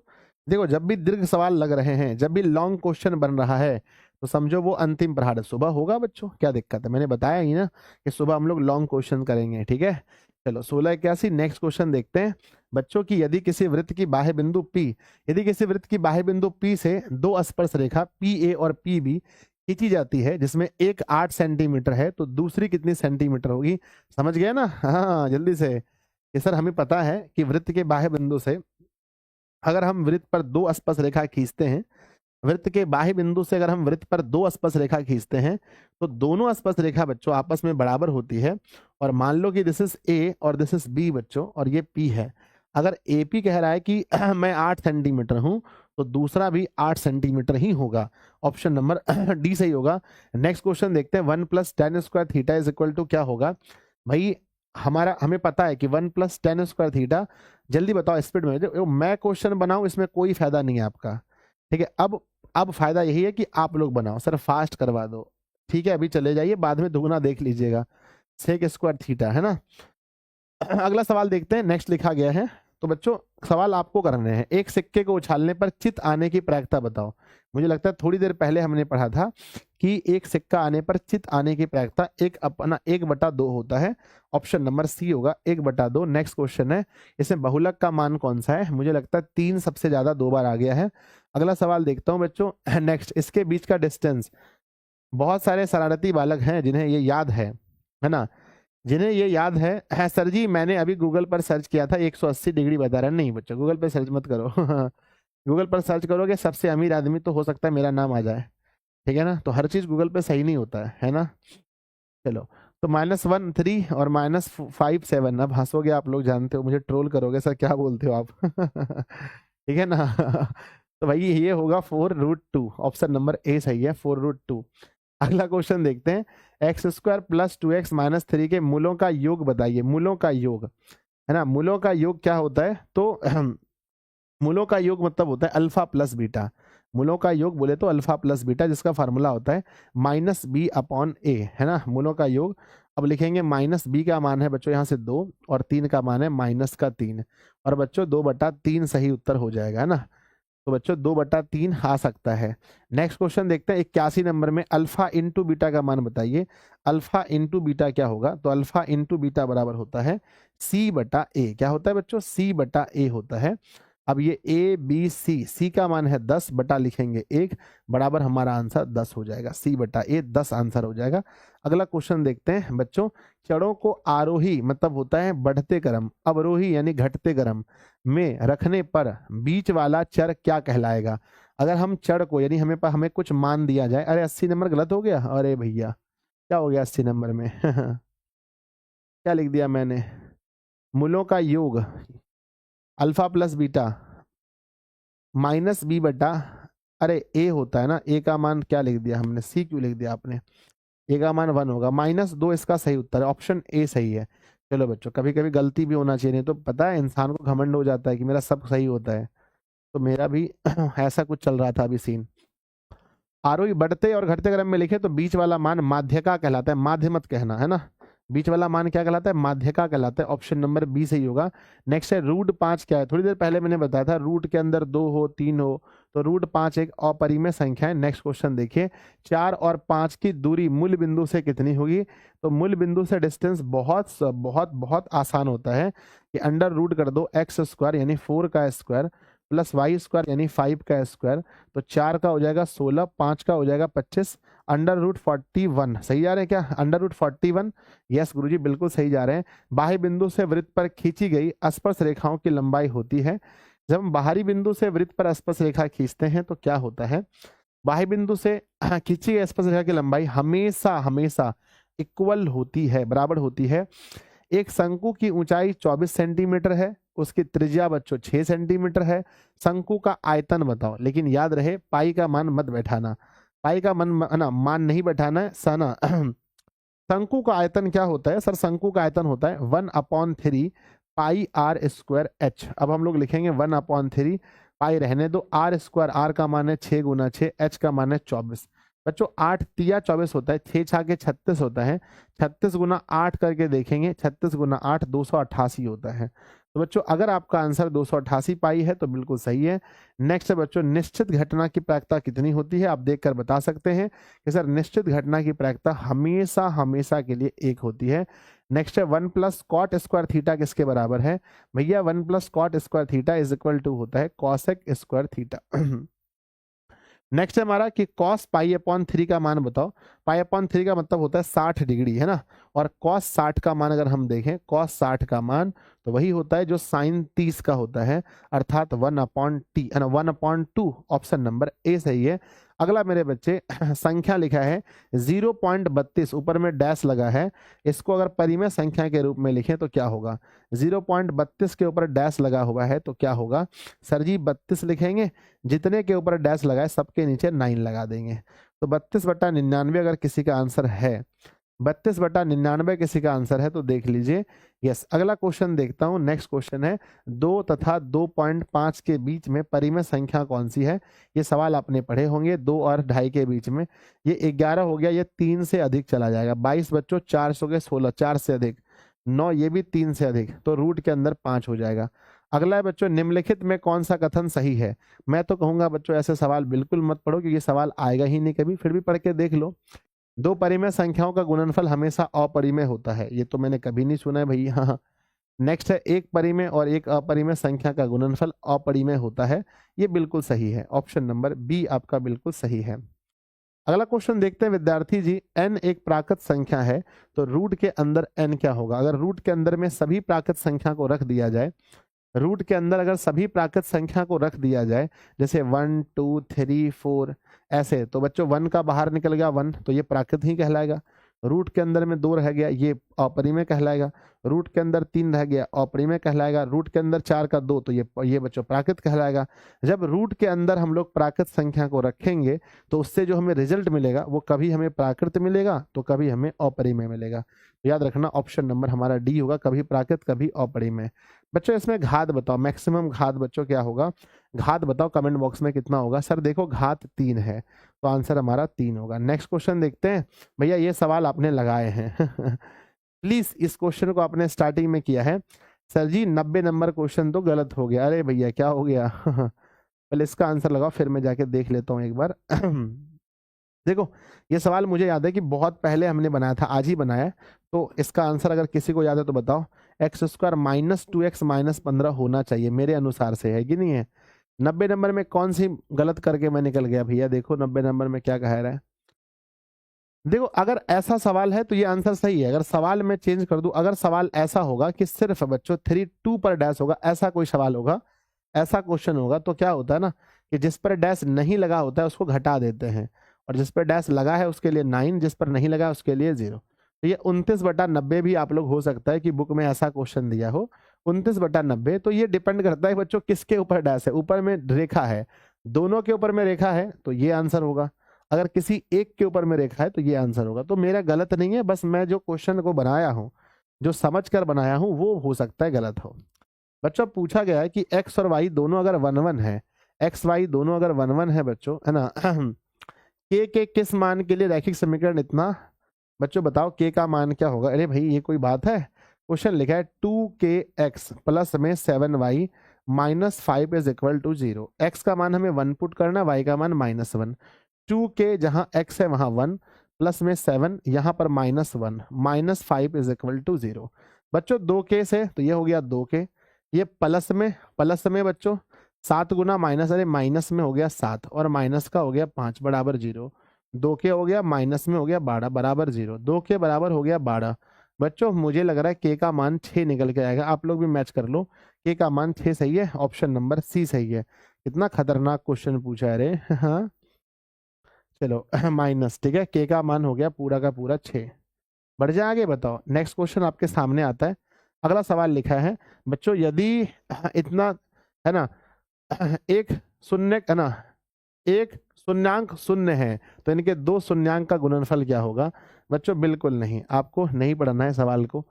देखो जब भी दीर्घ सवाल लग रहे हैं, जब भी लॉन्ग क्वेश्चन बन रहा है, तो समझो वो अंतिम प्रहार सुबह होगा बच्चों, क्या दिक्कत है। मैंने बताया ही ना कि सुबह हम लोग लॉन्ग क्वेश्चन करेंगे, ठीक है। चलो 1681 नेक्स्ट क्वेश्चन देखते हैं बच्चों की यदि किसी वृत्त की बाह्य बिंदु P, यदि किसी वृत्त की बाह्य बिंदु P से दो स्पर्श रेखा PA और PB खींची जाती है, जिसमें एक 8 सेंटीमीटर है, तो दूसरी कितनी सेंटीमीटर होगी। समझ गए ना, हाँ जल्दी से। ये सर हमें पता है कि वृत्त के बाह्य बिंदु से अगर हम वृत्त पर दो स्पर्श रेखा खींचते हैं, वृत्त के बाह्य बिंदु से अगर हम वृत्त पर दो स्पर्श रेखा खींचते हैं, तो दोनों स्पर्श रेखा बच्चों आपस में बराबर होती है। और मान लो कि दिस इज ए और दिस इज बी बच्चों, और ये पी है। अगर एपी कह रहा है कि मैं 8 सेंटीमीटर हूं, तो दूसरा भी 8 सेंटीमीटर ही होगा, ऑप्शन नंबर डी सही होगा। नेक्स्ट क्वेश्चन देखते हैं, 1+tan² theta is equal to क्या होगा। भाई हमें पता है कि 1+tan² थीटा, जल्दी बताओ स्पीड में, मैं क्वेश्चन बनाऊं इसमें कोई फायदा नहीं है आपका, ठीक है। अब फायदा यही है कि आप लोग बनाओ, सर फास्ट करवा दो, ठीक है। अभी चले जाइए, बाद में दुगना देख लीजिएगा, sec² थीटा, है ना। अगला सवाल देखते हैं, नेक्स्ट लिखा गया है। तो बच्चों सवाल आपको करने हैं, एक सिक्के को उछालने पर चित आने की प्रायिकता बताओ। मुझे लगता है थोड़ी देर पहले हमने पढ़ा था कि एक सिक्का आने पर चित आने की प्रायिकता 1/2 होता है, ऑप्शन नंबर सी होगा 1/2। नेक्स्ट क्वेश्चन है, इसमें बहुलक का मान कौन सा है। मुझे लगता है 3 सबसे ज्यादा 2 बार आ गया है। अगला सवाल देखता हूं बच्चों, नेक्स्ट, इसके बीच का डिस्टेंस। बहुत सारे शरारती बालक हैं जिन्हें ये याद है ना। जिन्हें ये याद है सर जी मैंने अभी गूगल पर सर्च किया था 180 डिग्री बता रहा है। नहीं बच्चों, गूगल पर सर्च मत करो गूगल पर सर्च करोगे सबसे अमीर आदमी तो हो सकता है मेरा नाम आ जाए, ठीक है ना। तो हर चीज गूगल पे सही नहीं होता है ना। चलो, तो -1 3 और -5 7। अब हंसोगे आप लोग, जानते हो मुझे ट्रोल करोगे सर क्या बोलते हो आप ठीक है ना तो भाई ये होगा 4√2, ऑप्शन नंबर ए सही है 4√2। अगला क्वेश्चन देखते हैं, x² + 2x - 3 के मूलों का योग बताइए। मूलों का योग, है ना। मूलों का योग क्या होता है, तो मूलों का योग मतलब होता है अल्फा प्लस बीटा। मूलों का योग बोले तो अल्फा प्लस बीटा, जिसका फार्मूला होता है -b/a, है ना। मूलों का योग अब लिखेंगे, -b का मान है बच्चों यहाँ से 2 और 3 का मान है -3, और बच्चों 2/3 सही उत्तर हो जाएगा, है ना। तो बच्चों 2/3 आ सकता है। नेक्स्ट क्वेश्चन देखते हैं 81 नंबर में, अल्फा इंटू बीटा का मान बताइए। अल्फा इंटू बीटा क्या होगा, तो अल्फा इंटू बीटा बराबर होता है c/a। क्या होता है बच्चों, c/a होता है। अब ये ए बी सी का मान है 10 बटा लिखेंगे 1 बराबर हमारा आंसर 10 हो जाएगा। c/a 10 आंसर हो जाएगा। अगला क्वेश्चन देखते हैं बच्चों, चरों को आरोही मतलब होता है बढ़ते क्रम, अवरोही यानी घटते क्रम में रखने पर बीच वाला चर क्या कहलाएगा। अगर हम चर को यानी हमें कुछ मान दिया जाए, अरे 80 नंबर गलत हो गया, अरे भैया क्या हो गया 80 नंबर में क्या लिख दिया मैंने, मूलों का योग अल्फा प्लस बीटा -b/, अरे ए होता है ना, ए का मान क्या लिख दिया हमने, सी क्यों लिख दिया आपने, ए का मान 1 होगा, -2 इसका सही उत्तर है, ऑप्शन ए सही है। चलो बच्चों, कभी कभी गलती भी होना चाहिए, नहीं तो पता है इंसान को घमंड हो जाता है कि मेरा सब सही होता है। तो मेरा भी ऐसा कुछ चल रहा था अभी सीन। आरोही बढ़ते और घटते क्रम में लिखे तो बीच वाला मान माध्यका कहलाता है, माध्य मत कहना, है ना। बीच वाला मान क्या कहलाता है, माध्यका कहलाता है, ऑप्शन नंबर बी सही होगा। नेक्स्ट है √5 क्या है, थोड़ी देर पहले मैंने बताया था, रूट के अंदर 2 हो 3 हो तो √5 एक अपरिमेय संख्या है। नेक्स्ट क्वेश्चन देखिए, 4 और 5 की दूरी मूल बिंदु से कितनी होगी, तो मूल बिंदु से डिस्टेंस बहुत बहुत बहुत आसान होता है कि अंडर रूट कर दो x² यानी 4 का स्क्वायर प्लस y² यानी 5 का स्क्वायर, तो 4 का हो जाएगा 16, 5 का हो जाएगा 25, √41 सही जा रहे हैं क्या, √41, यस गुरुजी बिल्कुल सही जा रहे हैं। बाह्य बिंदु से वृत्त पर खींची गई स्पर्श रेखाओं की लंबाई होती है, जब हम बाहरी बिंदु से वृत्त पर स्पर्श रेखा खींचते हैं तो क्या होता है, बाह्य बिंदु से खींची गई स्पर्श रेखा की लंबाई हमेशा हमेशा इक्वल होती है, बराबर होती है। एक शंकु की ऊंचाई 24 सेंटीमीटर है, उसकी त्रिज्या बच्चों 6 सेंटीमीटर है। शंकु का आयतन बताओ, लेकिन याद रहे पाई का मान मत बैठाना, पाई का मान नहीं बैठाना है सना शंकु का आयतन क्या होता है सर, शंकु का आयतन होता है 1/3 πr² h। अब हम लोग लिखेंगे 1/3, पाई रहने दो, r², r का मान है 6 × 6, h का मान है 24। बच्चों 8 तिया 24 होता है, 6 छाके 36 होता है, 36 × 8 करके देखेंगे, 36 × 8 288 होता है। तो बच्चों अगर आपका आंसर 288 पाई है तो बिल्कुल सही है। नेक्स्ट है बच्चों, निश्चित घटना की प्रायिकता कितनी होती है, आप देखकर बता सकते हैं कि सर निश्चित घटना की प्रायिकता हमेशा हमेशा के लिए 1 होती है। नेक्स्ट है 1 + cot² थीटा किसके बराबर है, भैया 1 + cot² theta is equal to होता है cosec² थीटा नेक्स्ट है हमारा कि cos π/3 का मान बताओ। π/3 का मतलब होता है 60 डिग्री, है ना, और cos 60 का मान अगर हम देखें, cos 60 का मान तो वही होता है जो sin 30 का होता है, अर्थात 1/t, 1/2, ऑप्शन नंबर ए सही है। अगला मेरे बच्चे संख्या लिखा है 0.32, ऊपर में डैश लगा है, इसको अगर परिमेय संख्या के रूप में लिखें तो क्या होगा, 0.32 के ऊपर डैश लगा हुआ है तो क्या होगा, सर जी 32 लिखेंगे, जितने के ऊपर डैश लगाए सबके नीचे 9 लगा देंगे। तो 32/99 अगर किसी का आंसर है, 32/99 किसी का आंसर है तो देख लीजिए, यस। अगला क्वेश्चन देखता हूं, नेक्स्ट क्वेश्चन है 2 तथा 2.5 के बीच में परिमेय संख्या कौन सी है, ये सवाल आपने पढ़े होंगे, 2 और 2.5 के बीच में, ये 11 हो गया, ये 3 से अधिक चला जाएगा, 22 बच्चों 4 सौ के 16, 4 से अधिक 9, ये भी 3 से अधिक, तो रूट के अंदर 5 हो जाएगा। अगला है बच्चों, निम्नलिखित में कौन सा कथन सही है, मैं तो कहूंगा बच्चों ऐसे सवाल बिल्कुल मत पढ़ो क्योंकि ये सवाल आएगा ही नहीं कभी, फिर भी पढ़ के देख लो। 2 परिमेय संख्याओं का गुणनफल हमेशा अपरिमेय होता है, ये तो मैंने कभी नहीं सुना है भैया। हाँ, नेक्स्ट है एक परिमेय और एक अपरिमेय संख्या का गुणनफल अपरिमेय होता है, ये बिल्कुल सही है, ऑप्शन नंबर बी आपका बिल्कुल सही है। अगला क्वेश्चन देखते हैं विद्यार्थी जी, n एक प्राकृत संख्या है तो रूट के अंदर n क्या होगा? अगर रूट के अंदर में सभी प्राकृत संख्या को रख दिया जाए, रूट के अंदर अगर सभी प्राकृत संख्या को रख दिया जाए, जैसे 1 2 3 4 ऐसे, तो बच्चों 1 का बाहर निकल गया 1, तो ये प्राकृत ही कहलाएगा। रूट के अंदर में 2 रह गया, ये अपरिमेय कहलाएगा। रूट के अंदर 3 रह गया, अपरिमेय कहलाएगा। रूट के अंदर 4 का 2, तो ये बच्चों प्राकृत कहलाएगा। जब रूट के अंदर हम लोग प्राकृत संख्या को रखेंगे तो उससे जो हमें रिजल्ट मिलेगा वो कभी हमें प्राकृत मिलेगा तो कभी हमें अपरिमेय मिलेगा। तो याद रखना ऑप्शन नंबर हमारा डी होगा, कभी प्राकृत कभी अपरिमेय। बच्चों इसमें घात बताओ, मैक्सिमम घात बच्चों क्या होगा? घात बताओ कमेंट बॉक्स में कितना होगा? सर देखो घात 3 है, तो आंसर हमारा 3 होगा। नेक्स्ट क्वेश्चन देखते हैं। भैया ये सवाल आपने लगाए हैं प्लीज इस क्वेश्चन को आपने स्टार्टिंग में किया है। सर जी 90 नंबर क्वेश्चन तो गलत हो गया। अरे भैया क्या हो गया पहले इसका आंसर लगाओ, फिर मैं जाके देख लेता हूँ एक बार देखो ये सवाल मुझे याद है कि बहुत पहले हमने बनाया था, आज ही बनाया। तो इसका आंसर अगर किसी को याद है तो बताओ। X square minus 2x minus 15 होना चाहिए मेरे अनुसार से, है कि नहीं है? 90 नंबर में कौन सी गलत करके मैं निकल गया भैया? देखो 90 नंबर में क्या कह रहा है। देखो अगर ऐसा सवाल है तो ये आंसर सही है। अगर सवाल मैं चेंज कर दूं, अगर सवाल ऐसा होगा कि सिर्फ बच्चों 3 2 पर डैश होगा, ऐसा कोई सवाल होगा, ऐसा क्वेश्चन होगा, तो क्या होता है ना कि जिस पर डैश नहीं लगा होता है उसको घटा देते हैं, और जिस पर डैश लगा है उसके लिए 9, जिस पर नहीं लगा उसके लिए 0। तो ये 29/90 भी आप लोग हो सकता है कि बुक में ऐसा क्वेश्चन दिया हो, 29/90। तो ये डिपेंड करता है बच्चों किसके ऊपर डैश है। ऊपर में रेखा है, दोनों के ऊपर में रेखा है तो ये आंसर होगा। अगर किसी एक के ऊपर में रेखा है तो ये आंसर होगा। तो मेरा गलत नहीं है, बस मैं जो क्वेश्चन को बनाया हूं, जो समझ कर बनाया हूं, वो हो सकता है गलत हो। बच्चों पूछा गया है कि x और y दोनों अगर 1 1 है, x y दोनों अगर 1 1 है बच्चों, है ना के किस मान के लिए रैखिक समीकरण इतना, बच्चों बताओ के का मान क्या होगा? अरे भाई ये कोई बात है? क्वेश्चन लिखा है 2kx प्लस में 7y minus 5 is equal to 0। X का मान हमें 1 पुट करना, y का मान -1। 2k जहां x है वहां 1, प्लस में 7 यहां पर -1, माइनस 5 इज इक्वल टू 0। बच्चों 2k से तो ये हो गया 2k, ये प्लस में बच्चों 7 गुना माइनस, अरे माइनस में हो गया 7 और माइनस का हो गया 5 बराबर 0। 2k हो गया माइनस में हो गया 12 बराबर 0। 2k बराबर हो गया 12। बच्चों मुझे लग रहा है k का मान 6 निकल के आएगा। आप लोग भी मैच कर लो, k का मान 6 सही है, ऑप्शन नंबर सी सही है। इतना खतरनाक क्वेश्चन पूछा है रे हाँ चलो माइनस, ठीक है, के का मान हो गया पूरा का पूरा 6। बढ़ जाए आगे, बताओ नेक्स्ट क्वेश्चन आपके सामने आता है। अगला सवाल लिखा है बच्चों, यदि इतना है ना एक शून्य है ना, एक शून्यांक शून्य है तो इनके 2 शून्यांक का गुणनफल क्या होगा? बच्चों बिल्कुल नहीं, आपको नहीं पढ़ना है सवाल को।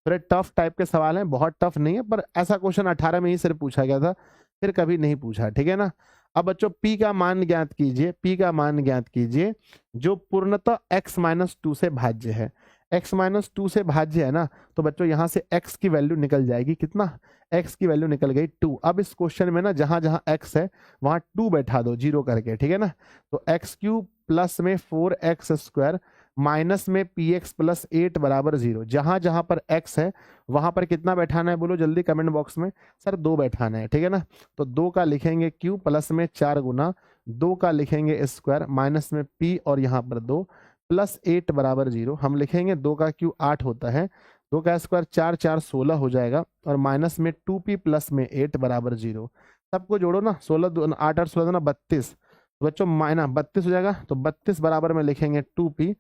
थोड़े टफ टाइप के सवाल हैं, बहुत टफ नहीं है, पर ऐसा क्वेश्चन 18 में ही सिर्फ पूछा गया था, फिर कभी नहीं पूछा, ठीक है ना। अब बच्चों p का मान ज्ञात कीजिए, p का मान ज्ञात कीजिए जो पूर्णतः x-2 से भाज्य है। x-2 से भाज्य है ना, तो बच्चों यहां से x की वैल्यू निकल जाएगी, कितना? x की वैल्यू निकल गई 2। अब इस क्वेश्चन में ना जहां जहां x है वहां 2 बैठा दो 0 करके, ठीक है ना। तो x³ प्लस में 4x² माइनस में px प्लस 8 बराबर 0। जहां जहां पर x है वहां पर कितना बैठाना है बोलो जल्दी कमेंट बॉक्स में? सर 2 बैठाना है, ठीक है ना। तो 2 का लिखेंगे q प्लस में 4 गुना 2 का लिखेंगे स्क्वायर माइनस में p और यहाँ पर 2 प्लस 8 बराबर 0। हम लिखेंगे 2 का q 8 होता है, 2 का स्क्वायर 4 4 16 हो जाएगा और माइनस में 2p प्लस में 8 बराबर 0। सबको जोड़ो ना, 16 8 और 16 ना 32, तो बच्चों माइनस 32 हो जाएगा। तो 32 बराबर में लिखेंगे 2p,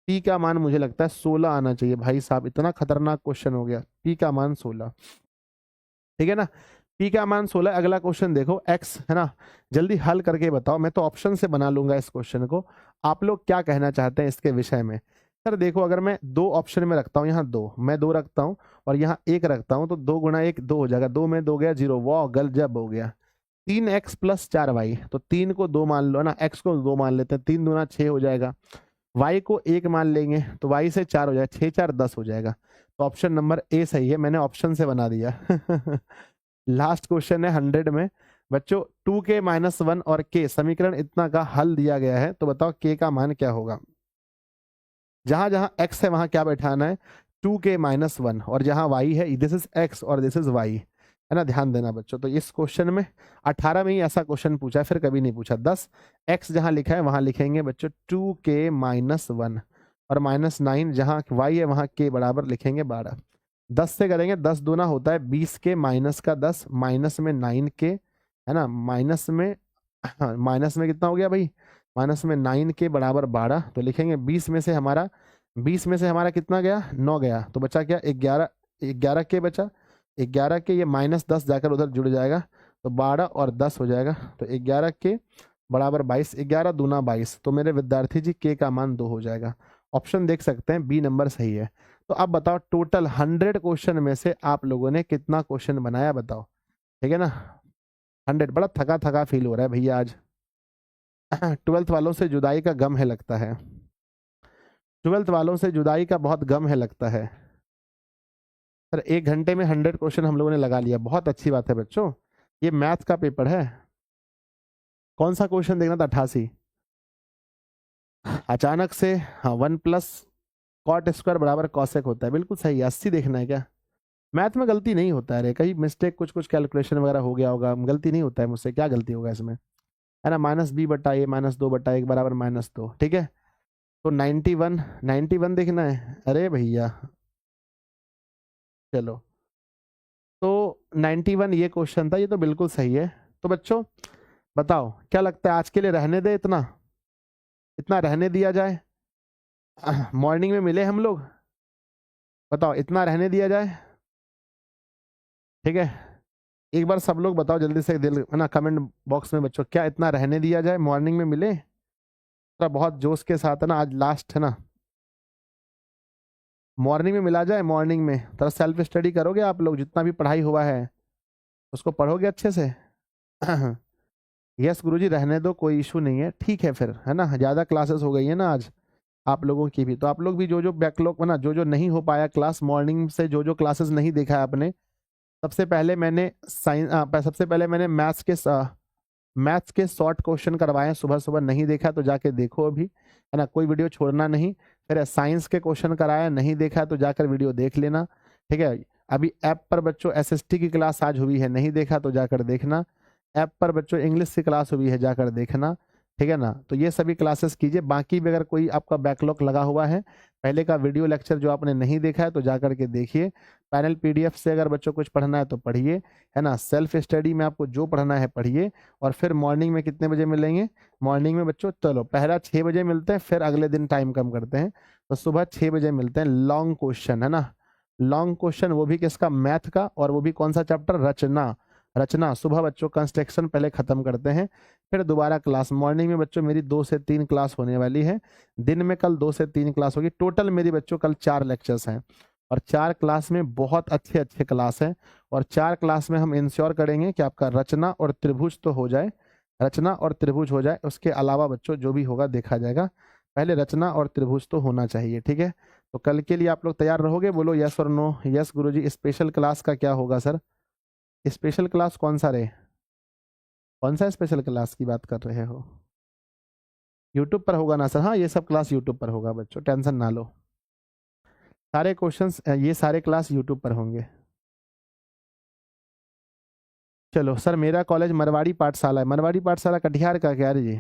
p का मान मुझे लगता है 16 आना चाहिए। भाई साहब इतना खतरनाक क्वेश्चन हो गया, p का मान 16, ठीक है ना, p का मान 16। अगला क्वेश्चन देखो, x है ना, जल्दी हल करके बताओ। मैं तो ऑप्शन से बना लूंगा इस क्वेश्चन को, आप लोग क्या कहना चाहते हैं इसके विषय में? सर देखो अगर मैं 2 ऑप्शन में रखता हूँ, यहाँ 2 मैं 2 रखता हूँ और यहाँ 1 रखता हूँ, तो 2 गुना 1 2 हो जाएगा, 2 में 2 गया 0, वाह गजब हो गया। 3x प्लस 4y, तो 3 को 2 मान लो ना, x को 2 मान लेते हैं, 3 दूना 6 हो जाएगा। y को 1 मान लेंगे तो y से 4 हो जाएगा, 6 4 10 हो जाएगा। तो ऑप्शन नंबर ए सही है, मैंने ऑप्शन से बना दिया लास्ट क्वेश्चन है 100 में बच्चों, 2k माइनस 1 और k समीकरण इतना का हल दिया गया है, तो बताओ k का मान क्या होगा? जहां जहां x है वहां क्या बैठाना है? 2k माइनस 1, और जहां y है दिस इज x और दिस इज y, है ना, ध्यान देना बच्चों। तो इस क्वेश्चन में 18 में ही ऐसा क्वेश्चन पूछा है, फिर कभी नहीं पूछा। 10 x जहां लिखा है वहां लिखेंगे बच्चों 2k-1 और -9 जहां y है वहां k बराबर लिखेंगे 12। 10 से करेंगे, 10 दूना होता है 20 के माइनस का 10, माइनस में 9 के, है ना, माइनस में हाँ, माइनस में कितना हो गया भाई, माइनस में 9 के बराबर 12। तो लिखेंगे 20 में से हमारा कितना गया, 9 गया, तो बचा क्या 11, 11 के बचा, 11 के, ये -10 जाकर उधर जुड़ जाएगा तो 12 और 10 हो जाएगा, तो 11 के बराबर 22, 11 दूना 22। तो मेरे विद्यार्थी जी के का मान 2 हो जाएगा। ऑप्शन देख सकते हैं, बी नंबर सही है। तो अब बताओ टोटल 100 क्वेश्चन में से आप लोगों ने कितना क्वेश्चन बनाया, बताओ, ठीक है ना। 100, बड़ा थका थका फील हो रहा है भैया आज। 12th वालों से जुदाई का गम है लगता है, 12th वालों से जुदाई का बहुत गम है लगता है। सर 1 घंटे में 100 क्वेश्चन हम लोगों ने लगा लिया, बहुत अच्छी बात है बच्चों। ये मैथ का पेपर है। कौन सा क्वेश्चन देखना था, 88। अचानक से, हाँ, 1+cot² बराबर कॉसेक होता है, बिल्कुल सही है। 80 देखना है क्या, मैथ में गलती नहीं होता है रे, कहीं मिस्टेक कुछ कुछ कैलकुलेशन वगैरह हो गया होगा, गलती नहीं होता है मुझसे, क्या गलती होगा इसमें, है ना। -b/a -2/1 बराबर -2, ठीक है। तो 91 देखना है, अरे भैया चलो। तो 91 ये क्वेश्चन था, ये तो बिल्कुल सही है। तो बच्चों बताओ क्या लगता है, आज के लिए रहने दे, इतना इतना रहने दिया जाए, मॉर्निंग में मिले हम लोग, बताओ इतना रहने दिया जाए, ठीक है। एक बार सब लोग बताओ जल्दी से, दिल है ना, कमेंट बॉक्स में बच्चों, क्या इतना रहने दिया जाए, मॉर्निंग में मिले, थोड़ा बहुत जोश के साथ, है ना, आज लास्ट है ना, मॉर्निंग में मिला जाए। मॉर्निंग में थोड़ा सेल्फ स्टडी करोगे आप लोग, जितना भी पढ़ाई हुआ है उसको पढ़ोगे अच्छे से। यस गुरुजी रहने दो, कोई इशू नहीं है, ठीक है फिर, है ना। ज़्यादा क्लासेस हो गई है ना आज आप लोगों की भी, तो आप लोग भी जो जो बैकलॉग, है ना, जो जो नहीं हो पाया क्लास मॉर्निंग से, जो जो क्लासेस नहीं देखा है आपने, सबसे पहले मैंने मैथ्स के शॉर्ट क्वेश्चन करवाए, सुबह सुबह नहीं देखा तो जाके देखो अभी, है ना, कोई वीडियो छोड़ना नहीं। फिर साइंस के क्वेश्चन कराया, नहीं देखा तो जाकर वीडियो देख लेना, ठीक है। अभी ऐप पर बच्चों एसएसटी की क्लास आज हुई है, नहीं देखा तो जाकर देखना। ऐप पर बच्चों इंग्लिश की क्लास हुई है, जाकर देखना, ठीक है ना। तो ये सभी क्लासेस कीजिए। बाकी भी अगर कोई आपका बैकलॉग लगा हुआ है, पहले का वीडियो लेक्चर जो आपने नहीं देखा है तो जाकर के देखिए। पैनल पीडीएफ से अगर बच्चों कुछ पढ़ना है तो पढ़िए, है ना। सेल्फ स्टडी में आपको जो पढ़ना है पढ़िए। और फिर मॉर्निंग में कितने बजे मिलेंगे, मॉर्निंग में बच्चों चलो पहला 6 बजे मिलते हैं, फिर अगले दिन टाइम कम करते हैं, तो सुबह 6 बजे मिलते हैं। लॉन्ग क्वेश्चन, है ना, लॉन्ग क्वेश्चन, वो भी किसका, मैथ का, और वो भी कौन सा चैप्टर, रचना। रचना सुबह बच्चों कंस्ट्रक्शन पहले खत्म करते हैं, फिर दोबारा क्लास। मॉर्निंग में बच्चों मेरी 2 से 3 क्लास होने वाली है, दिन में कल 2 से 3 क्लास होगी। टोटल मेरी बच्चों कल 4 लेक्चर्स हैं, और 4 क्लास में बहुत अच्छे अच्छे क्लास हैं। और 4 क्लास में हम इंश्योर करेंगे कि आपका रचना और त्रिभुज तो हो जाए, रचना और त्रिभुज हो जाए, उसके अलावा बच्चों जो भी होगा देखा जाएगा, पहले रचना और त्रिभुज तो होना चाहिए, ठीक है। तो कल के लिए आप लोग तैयार रहोगे, बोलो यस और नो। यस गुरुजी, स्पेशल क्लास का क्या होगा सर, स्पेशल क्लास कौन सा रहे, कौन सा स्पेशल क्लास की बात कर रहे हो, यूट्यूब पर होगा ना सर, हाँ ये सब क्लास यूट्यूब पर होगा बच्चों, टेंशन ना लो, सारे क्वेश्चंस ये सारे क्लास यूट्यूब पर होंगे। चलो सर, मेरा कॉलेज मरवाड़ी पाठशाला है, मरवाड़ी पाठशाला कटिहार का क्या जी,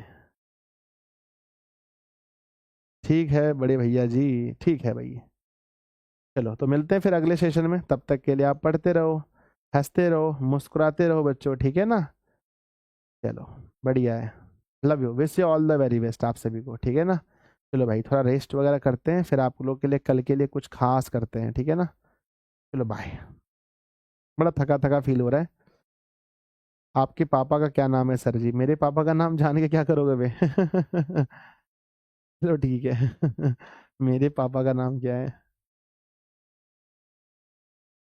ठीक है बड़े भैया जी, ठीक है भाई। चलो तो मिलते हैं फिर अगले सेशन में, तब तक के लिए आप पढ़ते रहो, हंसते रहो, मुस्कुराते रहो बच्चों, ठीक है ना। चलो बढ़िया है, love you, wish you all the very best आप सभी को, ठीक है ना। चलो भाई थोड़ा रेस्ट वगैरह करते हैं, फिर आप लोग के लिए कल के लिए कुछ खास करते हैं, ठीक है ना। चलो बाय। बड़ा थका थका फील हो रहा है। आपके पापा का क्या नाम है सर जी, मेरे पापा का नाम जान के क्या करोगे बे। चलो ठीक है। मेरे पापा का नाम क्या है।